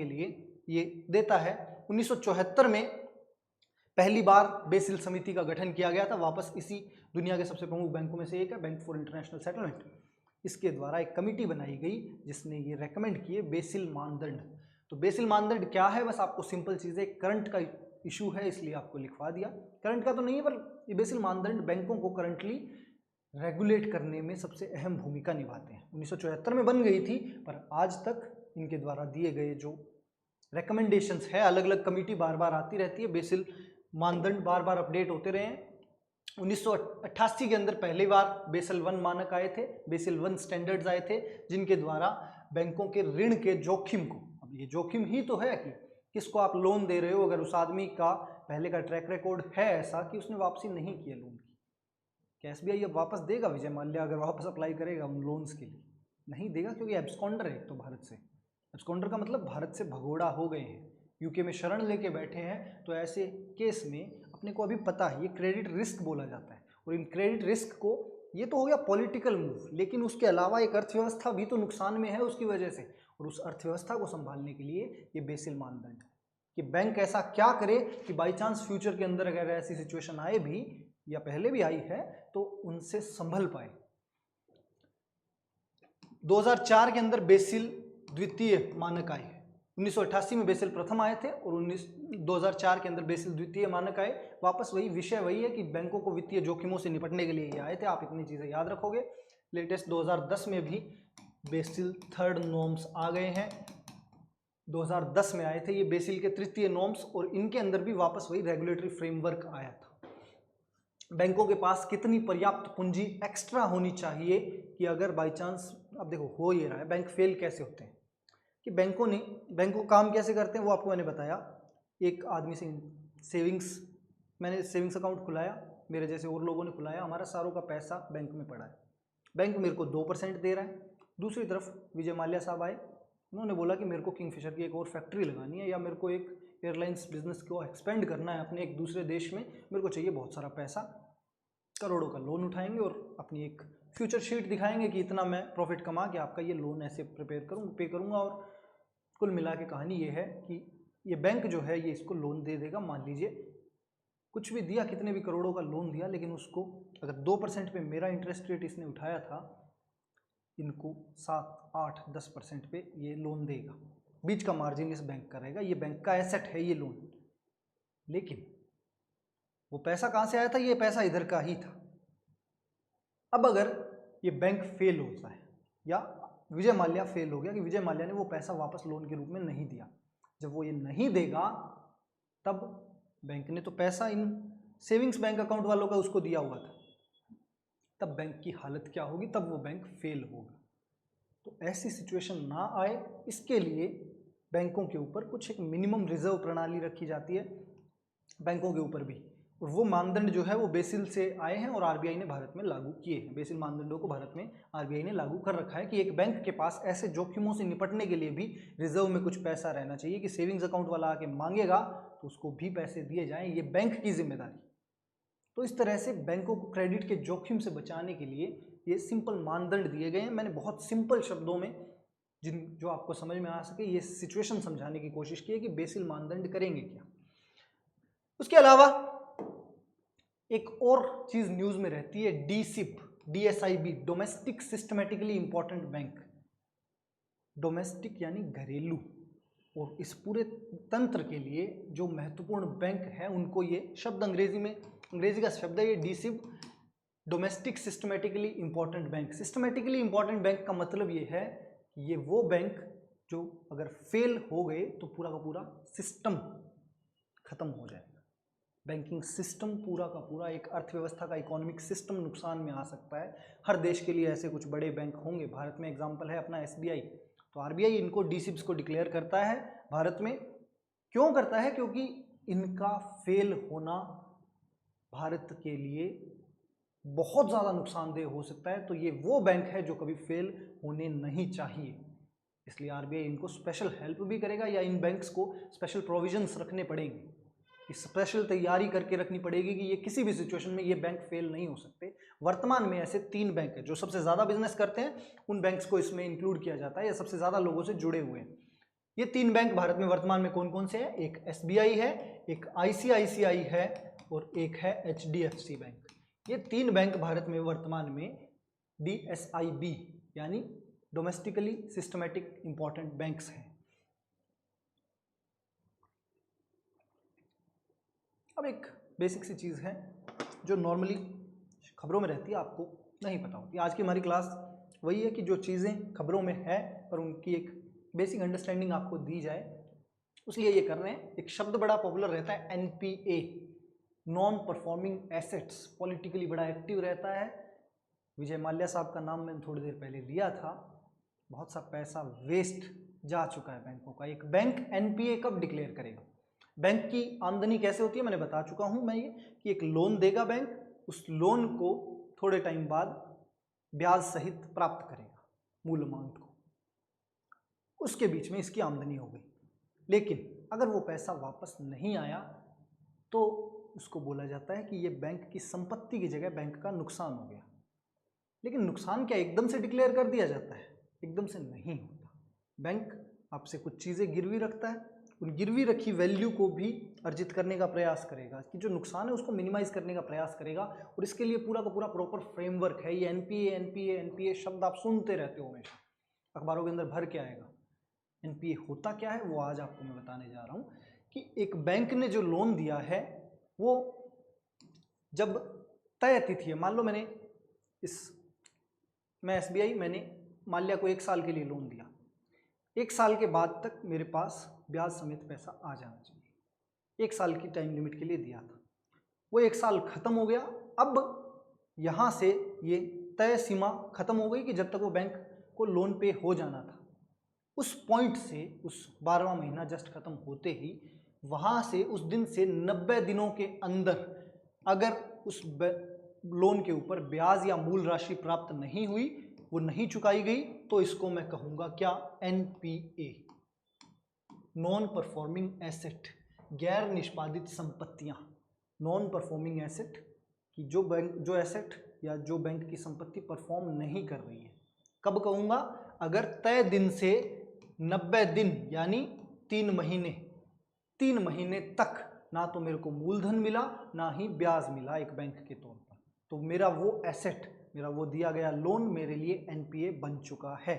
लिए ये देता है। 1974 में पहली बार बेसिल समिति का गठन किया गया था, वापस इसी दुनिया के सबसे प्रमुख बैंकों में से एक है बैंक फॉर इंटरनेशनल सेटलमेंट। इसके द्वारा एक कमेटी बनाई गई जिसने ये रेकमेंड किए बेसिल मानदंड। तो बेसिल मानदंड क्या है, बस आपको सिंपल चीज़ें, करंट का इशू है इसलिए आपको लिखवा दिया, करंट का तो नहीं है पर ये बेसिल मानदंड बैंकों को करंटली रेगुलेट करने में सबसे अहम भूमिका निभाते हैं। 1974 में बन गई थी, पर आज तक इनके द्वारा दिए गए जो रिकमेंडेशंस है, अलग अलग कमेटी बार बार आती रहती है, बेसिल मानदंड बार बार अपडेट होते रहे हैं। 1988 के अंदर पहली बार बेसिल 1 मानक आए थे, बेसिल 1 स्टैंडर्ड्स आए थे, जिनके द्वारा बैंकों के ऋण के जोखिम को, अब ये जोखिम ही तो है कि किसको आप लोन दे रहे हो, अगर उस आदमी का पहले का ट्रैक रिकॉर्ड है ऐसा कि उसने वापसी नहीं किया लोन की, क्या SBI अब वापस देगा विजय माल्या अगर वापस अप्लाई करेगा उन लोन्स के लिए? नहीं देगा, क्योंकि एब्सकॉन्डर है तो भारत से। एब्सकॉन्डर का मतलब भारत से भगोड़ा हो गए हैं, यूके में शरण लेके बैठे हैं। तो ऐसे केस में अपने को अभी पता है, ये क्रेडिट रिस्क बोला जाता है, और इन क्रेडिट रिस्क को, ये तो हो गया पॉलिटिकल मूव, लेकिन उसके अलावा एक अर्थव्यवस्था भी तो नुकसान में है उसकी वजह से, और उस अर्थव्यवस्था को संभालने के लिए ये बेसिल मानदंड है कि बैंक ऐसा क्या करे कि बाई चांस फ्यूचर के अंदर अगर ऐसी सिचुएशन आए भी, या पहले भी आई है, तो उनसे संभल पाए। 2004 के अंदर बेसिल द्वितीय मानक आए, 1988 में बेसिल प्रथम आए थे और 2004 के अंदर बेसिल द्वितीय मानक आए। वापस वही विषय वही है कि बैंकों को वित्तीय जोखिमों से निपटने के लिए ये आए थे, आप इतनी चीज़ें याद रखोगे। लेटेस्ट 2010 में भी बेसिल थर्ड नॉर्म्स आ गए हैं, 2010 में आए थे ये बेसिल के तृतीय नॉर्म्स, और इनके अंदर भी वापस वही रेगुलेटरी फ्रेमवर्क आया था। बैंकों के पास कितनी पर्याप्त पूंजी एक्स्ट्रा होनी चाहिए कि अगर बाई चांस, अब देखो हो ये रहा है, बैंक फेल कैसे होते हैं कि बैंकों काम कैसे करते हैं वो आपको मैंने बताया। एक आदमी से मैंने सेविंग्स अकाउंट खुलाया, मेरे जैसे और लोगों ने खुलाया, हमारा सारों का पैसा बैंक में पड़ा है, बैंक मेरे को 2% दे रहा है। दूसरी तरफ विजय माल्या साहब आए, उन्होंने बोला कि मेरे को किंगफिशर की एक और फैक्ट्री लगानी है, या मेरे को एक एयरलाइंस बिजनेस को एक्सपेंड करना है अपने एक दूसरे देश में, मेरे को चाहिए बहुत सारा पैसा। करोड़ों का लोन उठाएंगे और अपनी एक फ्यूचर शीट दिखाएंगे कि इतना मैं प्रॉफिट कमा के आपका ये लोन ऐसे प्रिपेयर करूँगा, पे करूँगा। और कुल मिला के कहानी ये है कि ये बैंक जो है ये इसको लोन दे देगा। मान लीजिए कुछ भी दिया, कितने भी करोड़ों का लोन दिया, लेकिन उसको अगर 2% पे मेरा इंटरेस्ट रेट इसने उठाया था, इनको 7, 8, 10% पे ये लोन देगा। बीच का मार्जिन इस बैंक का रहेगा, ये बैंक का एसेट है ये लोन। लेकिन वो पैसा कहाँ से आया था? ये पैसा इधर का ही था। अब अगर ये बैंक फेल होता है या विजय माल्या फेल हो गया कि विजय माल्या ने वो पैसा वापस लोन के रूप में नहीं दिया, जब वो ये नहीं देगा तब बैंक ने तो पैसा इन सेविंग्स बैंक अकाउंट वालों का उसको दिया हुआ था, तब बैंक की हालत क्या होगी? तब वो बैंक फेल होगा। तो ऐसी सिचुएशन ना आए, इसके लिए बैंकों के ऊपर कुछ एक मिनिमम रिजर्व प्रणाली रखी जाती है बैंकों के ऊपर भी, और वो मानदंड जो है वो बेसिल से आए हैं और आरबीआई ने भारत में लागू किए हैं। बेसिल मानदंडों को भारत में आरबीआई ने लागू कर रखा है कि एक बैंक के पास ऐसे जोखिमों से निपटने के लिए भी रिजर्व में कुछ पैसा रहना चाहिए कि सेविंग्स अकाउंट वाला आके मांगेगा तो उसको भी पैसे दिए जाएं, ये बैंक की जिम्मेदारी। तो इस तरह से बैंकों को क्रेडिट के जोखिम से बचाने के लिए ये सिंपल मानदंड दिए गए हैं। मैंने बहुत सिंपल शब्दों में जो आपको समझ में आ सके ये सिचुएशन समझाने की कोशिश की है कि बेसिल मानदंड करेंगे क्या। उसके अलावा एक और चीज न्यूज में रहती है, डीसिप, DSIB, domestic systemically important bank. Domestic यानी घरेलू, और इस पूरे तंत्र के लिए जो महत्वपूर्ण बैंक है उनको ये शब्द अंग्रेजी का शब्द है ये DSIB, domestic systemically important bank. Systemically important bank का मतलब ये है कि ये वो बैंक जो अगर फेल हो गए तो पूरा का पूरा सिस्टम खत्म हो जाएगा। बैंकिंग सिस्टम पूरा का पूरा, एक अर्थव्यवस्था का इकोनॉमिक सिस्टम नुकसान में आ सकता है। हर देश के लिए ऐसे कुछ बड़े बैंक होंगे। भारत में एग्जांपल है अपना SBI, तो आरबीआई इनको डीसिप्स को डिक्लेयर करता है भारत में। क्यों करता है? क्योंकि इनका फेल होना भारत के लिए बहुत ज़्यादा नुकसानदेह हो सकता है। तो ये वो बैंक है जो कभी फेल होने नहीं चाहिए, इसलिए आरबीआई इनको स्पेशल हेल्प भी करेगा, या इन बैंक्स को स्पेशल प्रोविजंस रखने पड़ेंगे, स्पेशल तैयारी करके रखनी पड़ेगी कि ये किसी भी सिचुएशन में ये बैंक फेल नहीं हो सकते। वर्तमान में ऐसे 3 बैंक है जो सबसे ज़्यादा बिजनेस करते हैं, उन बैंक्स को इसमें इंक्लूड किया जाता है, या सबसे ज़्यादा लोगों से जुड़े हुए हैं। ये 3 बैंक भारत में वर्तमान में कौन कौन से हैं? एक SBI है, एक ICICI है, और एक है HDFC बैंक। ये 3 बैंक भारत में वर्तमान में DSIB यानी डोमेस्टिकली सिस्टमेटिक इंपॉर्टेंट बैंक्स हैं। अब एक बेसिक सी चीज़ है जो नॉर्मली खबरों में रहती है, आपको नहीं पता होती। आज की हमारी क्लास वही है कि जो चीज़ें खबरों में है और उनकी एक बेसिक अंडरस्टैंडिंग आपको दी जाए, उसलिए ये कर रहे हैं। एक शब्द बड़ा पॉपुलर रहता है NPA, non performing assets, politically बड़ा एक्टिव रहता है। विजय माल्या साहब का नाम मैंने थोड़ी देर पहले लिया था। बहुत सा पैसा वेस्ट जा चुका है बैंकों का। एक बैंक NPA कब डिक्लेयर करेगा? बैंक की आमदनी कैसे होती है मैंने बता चुका हूं मैं, ये कि एक लोन देगा बैंक, उस लोन को थोड़े टाइम बाद ब्याज सहित प्राप्त करेगा मूल अमाउंट को, उसके बीच में इसकी आमदनी हो गई। लेकिन अगर वो पैसा वापस नहीं आया तो उसको बोला जाता है कि ये बैंक की संपत्ति की जगह बैंक का नुकसान हो गया। लेकिन नुकसान क्या एकदम से डिक्लेयर कर दिया जाता है? एकदम से नहीं होता। बैंक आपसे कुछ चीज़ें गिरवी रखता है, उन गिरवी रखी वैल्यू को भी अर्जित करने का प्रयास करेगा, कि जो नुकसान है उसको मिनिमाइज करने का प्रयास करेगा, और इसके लिए पूरा का पूरा प्रॉपर फ्रेमवर्क है। ये NPA शब्द आप सुनते रहते हो हमेशा, अखबारों के अंदर भर के आएगा। NPA होता क्या है वो आज आपको मैं बताने जा रहा हूँ, कि एक बैंक ने जो लोन दिया है वो जब तय तिथि है, मान लो मैं SBI मैंने माल्या को 1 साल के लिए लोन दिया, 1 साल के बाद तक मेरे पास ब्याज समेत पैसा आ जाना चाहिए। 1 साल की टाइम लिमिट के लिए दिया था, वो 1 साल खत्म हो गया। अब यहाँ से ये तय सीमा खत्म हो गई कि जब तक वो बैंक को लोन पे हो जाना था, उस पॉइंट से उस 12वां महीना जस्ट खत्म होते ही वहाँ से उस दिन से 90 दिनों के अंदर अगर उस लोन के ऊपर ब्याज या मूल राशि प्राप्त नहीं हुई, वो नहीं चुकाई गई, तो इसको मैं कहूंगा क्या, एनपीए, नॉन परफॉर्मिंग एसेट, गैर निष्पादित संपत्तियां। नॉन परफॉर्मिंग एसेट कि जो एसेट या जो बैंक की संपत्ति परफॉर्म नहीं कर रही है। कब कहूंगा, अगर तय दिन से 90 दिन यानी 3 महीने तक ना तो मेरे को मूलधन मिला ना ही ब्याज मिला एक बैंक के तौर पर, तो मेरा वो एसेट, मेरा वो दिया गया लोन मेरे लिए एनपीए बन चुका है।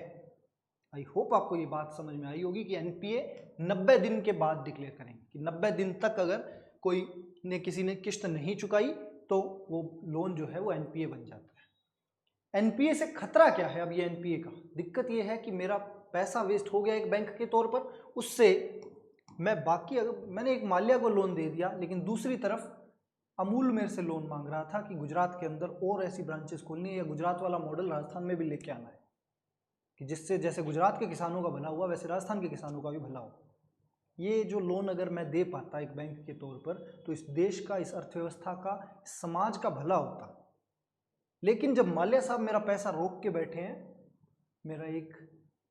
आई होप आपको ये बात समझ में आई होगी कि एनपीए 90 दिन के बाद डिक्लेयर करेंगे कि 90 दिन तक अगर कोई ने किसी ने किस्त नहीं चुकाई तो वो लोन जो है वो एनपीए बन जाता है। एनपीए से खतरा क्या है? अब ये एनपीए का दिक्कत ये है कि मेरा पैसा वेस्ट हो गया एक बैंक के तौर पर, उससे मैं बाकी, अगर मैंने एक माल्या को लोन दे दिया लेकिन दूसरी तरफ अमूल मेरे से लोन मांग रहा था कि गुजरात के अंदर और ऐसी ब्रांचेस खोलनी है या गुजरात वाला मॉडल राजस्थान में भी लेके आना है कि जिससे जैसे गुजरात के किसानों का भला हुआ वैसे राजस्थान के किसानों का भी भला हो। ये जो लोन अगर मैं दे पाता एक बैंक के तौर पर तो इस देश का, इस अर्थव्यवस्था का, समाज का भला होता। लेकिन जब माल्या साहब मेरा पैसा रोक के बैठे हैं, मेरा एक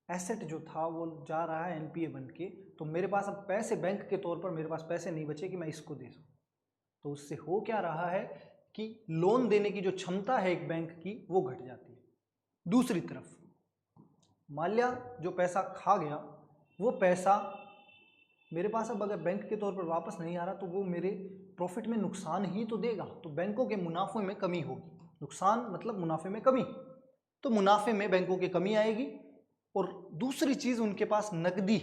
एसेट जो था वो जा रहा है एनपीए बन के, तो मेरे पास अब पैसे, बैंक के तौर पर मेरे पास पैसे नहीं बचे कि मैं इसको दे सकूं। तो उससे हो क्या रहा है कि लोन देने की जो क्षमता है एक बैंक की वो घट जाती है। दूसरी तरफ माल्या जो पैसा खा गया वो पैसा मेरे पास अब अगर बैंक के तौर पर वापस नहीं आ रहा तो वो मेरे प्रॉफिट में नुकसान ही तो देगा। तो बैंकों के मुनाफे में कमी होगी, नुकसान मतलब मुनाफे में कमी, तो मुनाफे में बैंकों की कमी आएगी। और दूसरी चीज, उनके पास नकदी,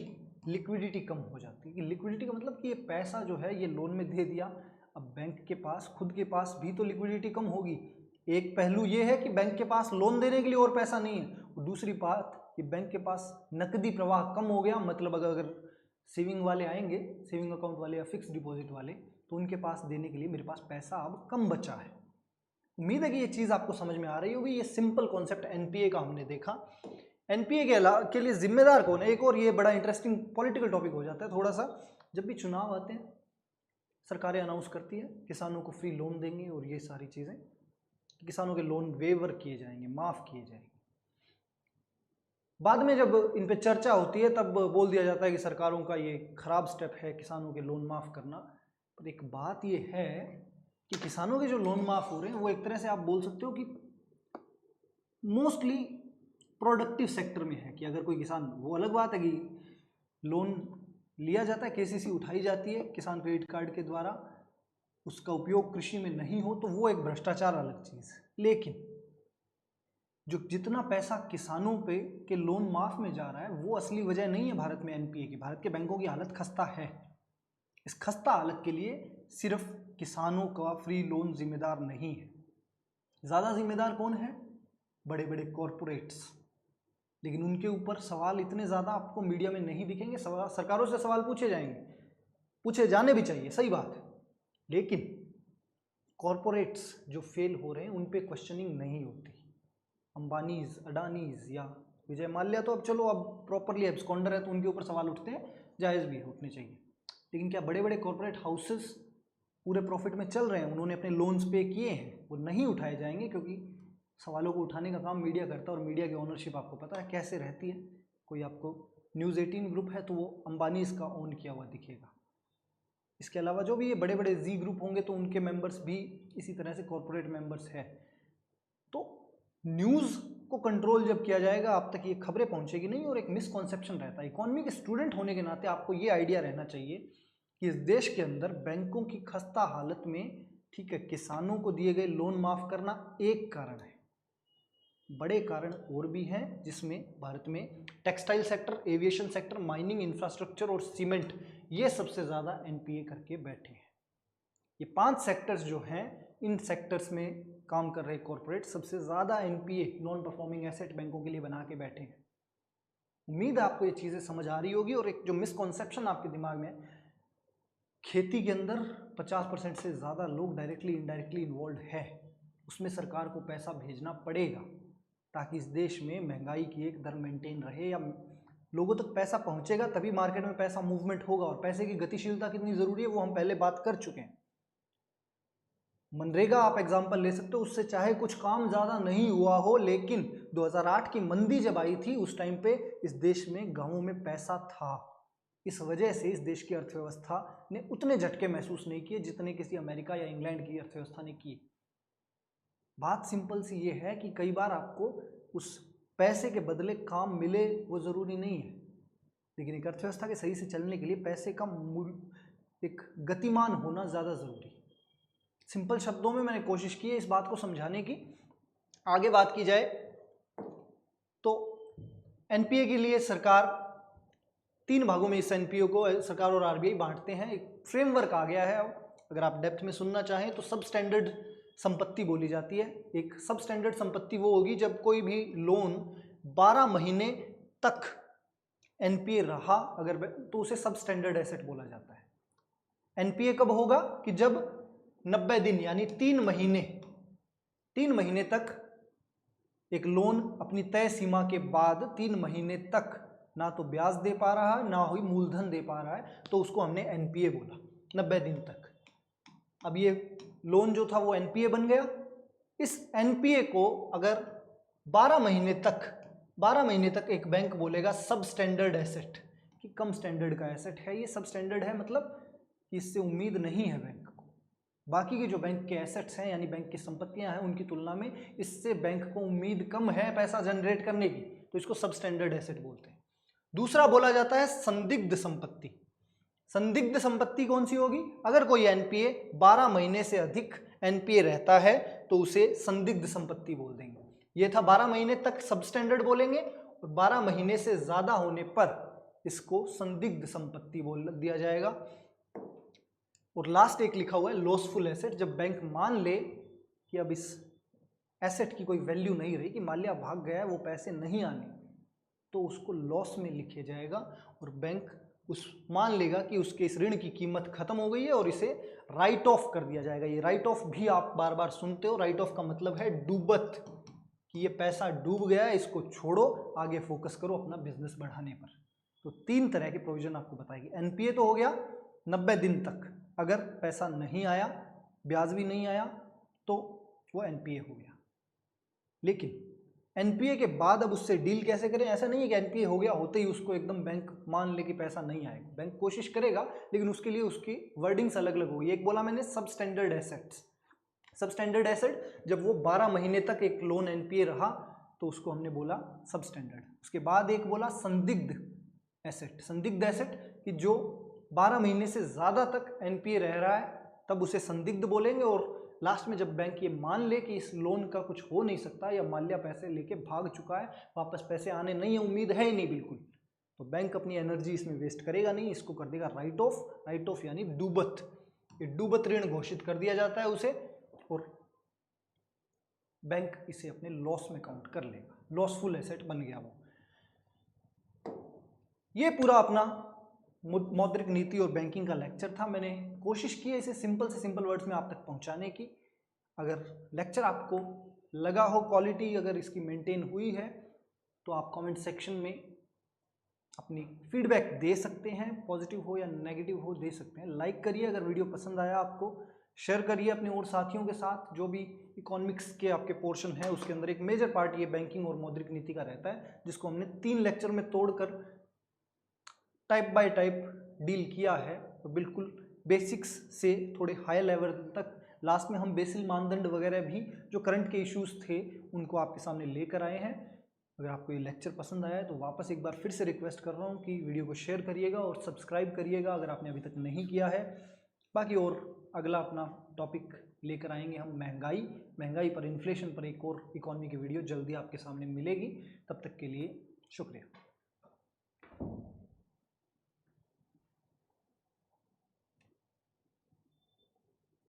लिक्विडिटी कम हो जाती है। कि लिक्विडिटी का मतलब कि ये पैसा जो है ये लोन में दे दिया, अब बैंक के पास, खुद के पास भी तो लिक्विडिटी कम होगी। एक पहलू ये है कि बैंक के पास लोन देने के लिए और पैसा नहीं है, और दूसरी बात कि बैंक के पास नकदी प्रवाह कम हो गया। मतलब अगर सेविंग वाले आएंगे, सेविंग अकाउंट वाले या फिक्स डिपॉजिट वाले, तो उनके पास देने के लिए मेरे पास पैसा अब कम बचा है। उम्मीद है कि ये चीज़ आपको समझ में आ रही होगी। ये सिंपल कॉन्सेप्ट एनपीए का हमने देखा। एनपीए के लिए जिम्मेदार कौन है? एक और ये बड़ा इंटरेस्टिंग पॉलिटिकल टॉपिक हो जाता है थोड़ा सा। जब भी चुनाव आते हैं सरकारें अनाउंस करती है किसानों को फ्री लोन देंगे और ये सारी चीज़ें, किसानों के लोन वेवर किए जाएंगे, माफ़ किए जाएंगे। बाद में जब इन पे चर्चा होती है तब बोल दिया जाता है कि सरकारों का ये खराब स्टेप है किसानों के लोन माफ़ करना। पर एक बात ये है कि किसानों के जो लोन माफ़ हो रहे हैं वो एक तरह से आप बोल सकते हो कि मोस्टली प्रोडक्टिव सेक्टर में है। कि अगर कोई किसान, वो अलग बात है कि लोन लिया जाता है, केसीसी उठाई जाती है किसान क्रेडिट कार्ड के द्वारा, उसका उपयोग कृषि में नहीं हो तो वो एक भ्रष्टाचार, अलग चीज़। लेकिन जो जितना पैसा किसानों पे के लोन माफ में जा रहा है वो असली वजह नहीं है भारत में एनपीए की। भारत के बैंकों की हालत खस्ता है। इस खस्ता हालत के लिए सिर्फ किसानों का फ्री लोन जिम्मेदार नहीं है। ज़्यादा जिम्मेदार कौन है? बड़े बड़े कॉरपोरेट्स। लेकिन उनके ऊपर सवाल इतने ज़्यादा आपको मीडिया में नहीं दिखेंगे। सरकारों से सवाल पूछे जाएंगे, पूछे जाने भी चाहिए, सही बात है। लेकिन कॉरपोरेट्स जो फेल हो रहे हैं उन पे क्वेश्चनिंग नहीं होती। अंबानीज, अडानीज या विजय माल्या तो अब चलो अब प्रॉपरली एब्सकॉन्डर है तो उनके ऊपर सवाल उठते हैं, जायज़ भी उठने चाहिए। लेकिन क्या बड़े बड़े कॉरपोरेट हाउसेस पूरे प्रॉफिट में चल रहे हैं, उन्होंने अपने लोन्स पे किए हैं, वो नहीं उठाए जाएंगे? क्योंकि सवालों को उठाने का काम मीडिया करता है और मीडिया की ओनरशिप आपको पता है कैसे रहती है। कोई आपको न्यूज़ 18 ग्रुप है तो वो अंबानी इसका ओन किया हुआ दिखेगा। इसके अलावा जो भी ये बड़े बड़े जी ग्रुप होंगे तो उनके मेंबर्स भी इसी तरह से कॉरपोरेट मेंबर्स है। तो न्यूज़ को कंट्रोल जब किया जाएगा आप तक ये खबरें पहुंचेगी नहीं। और एक मिसकॉन्सेप्शन रहता है, इकोनॉमी के स्टूडेंट होने के नाते आपको ये आइडिया रहना चाहिए कि इस देश के अंदर बैंकों की खस्ता हालत में, ठीक है, किसानों को दिए गए लोन माफ करना एक कारण है, बड़े कारण और भी हैं जिसमें भारत में textile sector, aviation sector, mining, infrastructure और सीमेंट, ये सबसे ज़्यादा एनपीए करके बैठे हैं। ये 5 सेक्टर्स जो हैं, इन सेक्टर्स में काम कर रहे कॉर्पोरेट सबसे ज़्यादा एनपीए, नॉन परफॉर्मिंग एसेट, बैंकों के लिए बना के बैठे हैं। उम्मीद है आपको ये चीज़ें समझ आ रही होगी। और एक जो मिसकॉन्सेप्शन आपके दिमाग में, खेती के अंदर 50% से ज़्यादा लोग डायरेक्टली इनडायरेक्टली इन्वॉल्व है, उसमें सरकार को पैसा भेजना पड़ेगा ताकि इस देश में महंगाई की एक दर मेंटेन रहे, या लोगों तक पैसा पहुंचेगा तभी मार्केट में पैसा मूवमेंट होगा। और पैसे की गतिशीलता कितनी ज़रूरी है वो हम पहले बात कर चुके हैं। मनरेगा आप एग्जांपल ले सकते हो, उससे चाहे कुछ काम ज़्यादा नहीं हुआ हो, लेकिन 2008 की मंदी जब आई थी उस टाइम पे इस देश में गांवों में पैसा था। इस वजह से इस देश की अर्थव्यवस्था ने उतने झटके महसूस नहीं किए जितने किसी अमेरिका या इंग्लैंड की अर्थव्यवस्था ने किए। बात सिंपल सी ये है कि कई बार आपको उस पैसे के बदले काम मिले वो ज़रूरी नहीं है, लेकिन एक अर्थव्यवस्था के सही से चलने के लिए पैसे का मूल्य एक गतिमान होना ज़्यादा ज़रूरी। सिंपल शब्दों में मैंने कोशिश की है इस बात को समझाने की। आगे बात की जाए तो एनपीए के लिए सरकार 3 भागों में इस एनपीए को सरकार और आरबीआई बांटते हैं। एक फ्रेमवर्क आ गया है, अब अगर आप डेप्थ में सुनना चाहें तो सब स्टैंडर्ड संपत्ति बोली जाती है। एक सब स्टैंडर्ड संपत्ति वो होगी जब कोई भी लोन 12 महीने तक एनपीए रहा अगर, तो उसे सब स्टैंडर्ड एसेट बोला जाता है। एनपीए कब होगा कि जब 90 दिन यानी 3 महीने तक एक लोन अपनी तय सीमा के बाद 3 महीने तक ना तो ब्याज दे पा रहा है ना ही मूलधन दे पा रहा है, तो उसको हमने एनपीए बोला 90 दिन तक। अब ये लोन जो था वो एनपीए बन गया। इस एनपीए को अगर 12 महीने तक एक बैंक बोलेगा सब स्टैंडर्ड एसेट कि कम स्टैंडर्ड का एसेट है, ये सब स्टैंडर्ड है मतलब कि इससे उम्मीद नहीं है बैंक को, बाकी के जो बैंक के एसेट्स हैं यानी बैंक की संपत्तियां हैं उनकी तुलना में इससे बैंक को उम्मीद कम है पैसा जनरेट करने की, तो इसको सब स्टैंडर्ड एसेट बोलते हैं। दूसरा बोला जाता है संदिग्ध संपत्ति। संदिग्ध संपत्ति कौन सी होगी? अगर कोई एनपीए 12 महीने से अधिक एनपीए रहता है तो उसे संदिग्ध संपत्ति बोल देंगे। ये था 12 महीने तक सब स्टैंडर्ड बोलेंगे, और 12 महीने से ज्यादा होने पर इसको संदिग्ध संपत्ति बोल दिया जाएगा। और लास्ट एक लिखा हुआ है लॉसफुल एसेट। जब बैंक मान ले कि अब इस एसेट की कोई वैल्यू नहीं रही, कि मान लिया भाग गया है, वो पैसे नहीं आने, तो उसको लॉस में लिखा जाएगा और बैंक उस मान लेगा कि उसके इस ऋण की कीमत खत्म हो गई है और इसे राइट ऑफ कर दिया जाएगा। ये राइट ऑफ भी आप बार बार सुनते हो, राइट ऑफ का मतलब है डूबत, कि ये पैसा डूब गया है, इसको छोड़ो, आगे फोकस करो अपना बिजनेस बढ़ाने पर। तो 3 तरह के प्रोविजन आपको बताएगी। एनपीए तो हो गया 90 दिन तक, अगर पैसा नहीं आया, ब्याज भी नहीं आया, तो वो एनपीए हो गया। लेकिन एनपीए के बाद अब उससे डील कैसे करें? ऐसा नहीं है कि एनपीए हो गया होते ही उसको एकदम बैंक मान ले कि पैसा नहीं आएगा। बैंक कोशिश करेगा, लेकिन उसके लिए उसकी वर्डिंग्स अलग अलग होगी। एक बोला मैंने सब स्टैंडर्ड एसेट्स। सब स्टैंडर्ड एसेट जब वो 12 महीने तक एक लोन एनपीए रहा तो उसको हमने बोला सब स्टैंडर्ड। उसके बाद एक बोला संदिग्ध एसेट। संदिग्ध एसेट कि जो 12 महीने से ज़्यादा तक एनपीए रह रहा है तब उसे संदिग्ध बोलेंगे। और लास्ट में जब बैंक ये मान ले कि इस लोन का कुछ हो नहीं सकता या मान लिया पैसे लेके भाग चुका है, वापस पैसे आने नहीं है, उम्मीद है ही नहीं बिल्कुल, तो बैंक अपनी एनर्जी इसमें वेस्ट करेगा नहीं, इसको कर देगा राइट ऑफ। राइट ऑफ यानी डूबत, ये डूबत ऋण घोषित कर दिया जाता है उसे, और बैंक इसे अपने लॉस में काउंट कर लेगा, लॉसफुल एसेट बन गया वो। ये पूरा अपना मौद्रिक नीति और बैंकिंग का लेक्चर था। मैंने कोशिश की है इसे सिंपल से सिंपल वर्ड्स में आप तक पहुंचाने की। अगर लेक्चर आपको लगा हो, क्वालिटी अगर इसकी मेंटेन हुई है, तो आप कमेंट सेक्शन में अपनी फीडबैक दे सकते हैं, पॉजिटिव हो या नेगेटिव हो दे सकते हैं। लाइक करिए अगर वीडियो पसंद आया आपको, शेयर करिए अपने और साथियों के साथ। जो भी इकोनॉमिक्स के आपके पोर्शन है उसके अंदर एक मेजर पार्ट ये बैंकिंग और मौद्रिक नीति का रहता है, जिसको हमने 3 लेक्चर में तोड़कर टाइप बाय टाइप डील किया है। तो बिल्कुल बेसिक्स से थोड़े हाई लेवल तक, लास्ट में हम बेसिल मानदंड वगैरह भी जो करंट के इश्यूज थे उनको आपके सामने लेकर आए हैं। अगर आपको ये लेक्चर पसंद आया है तो वापस एक बार फिर से रिक्वेस्ट कर रहा हूँ कि वीडियो को शेयर करिएगा और सब्सक्राइब करिएगा अगर आपने अभी तक नहीं किया है। बाकी और अगला अपना टॉपिक लेकर आएंगे हम महंगाई पर, इन्फ्लेशन पर एक और इकोनॉमी की वीडियो जल्दी आपके सामने मिलेगी। तब तक के लिए शुक्रिया।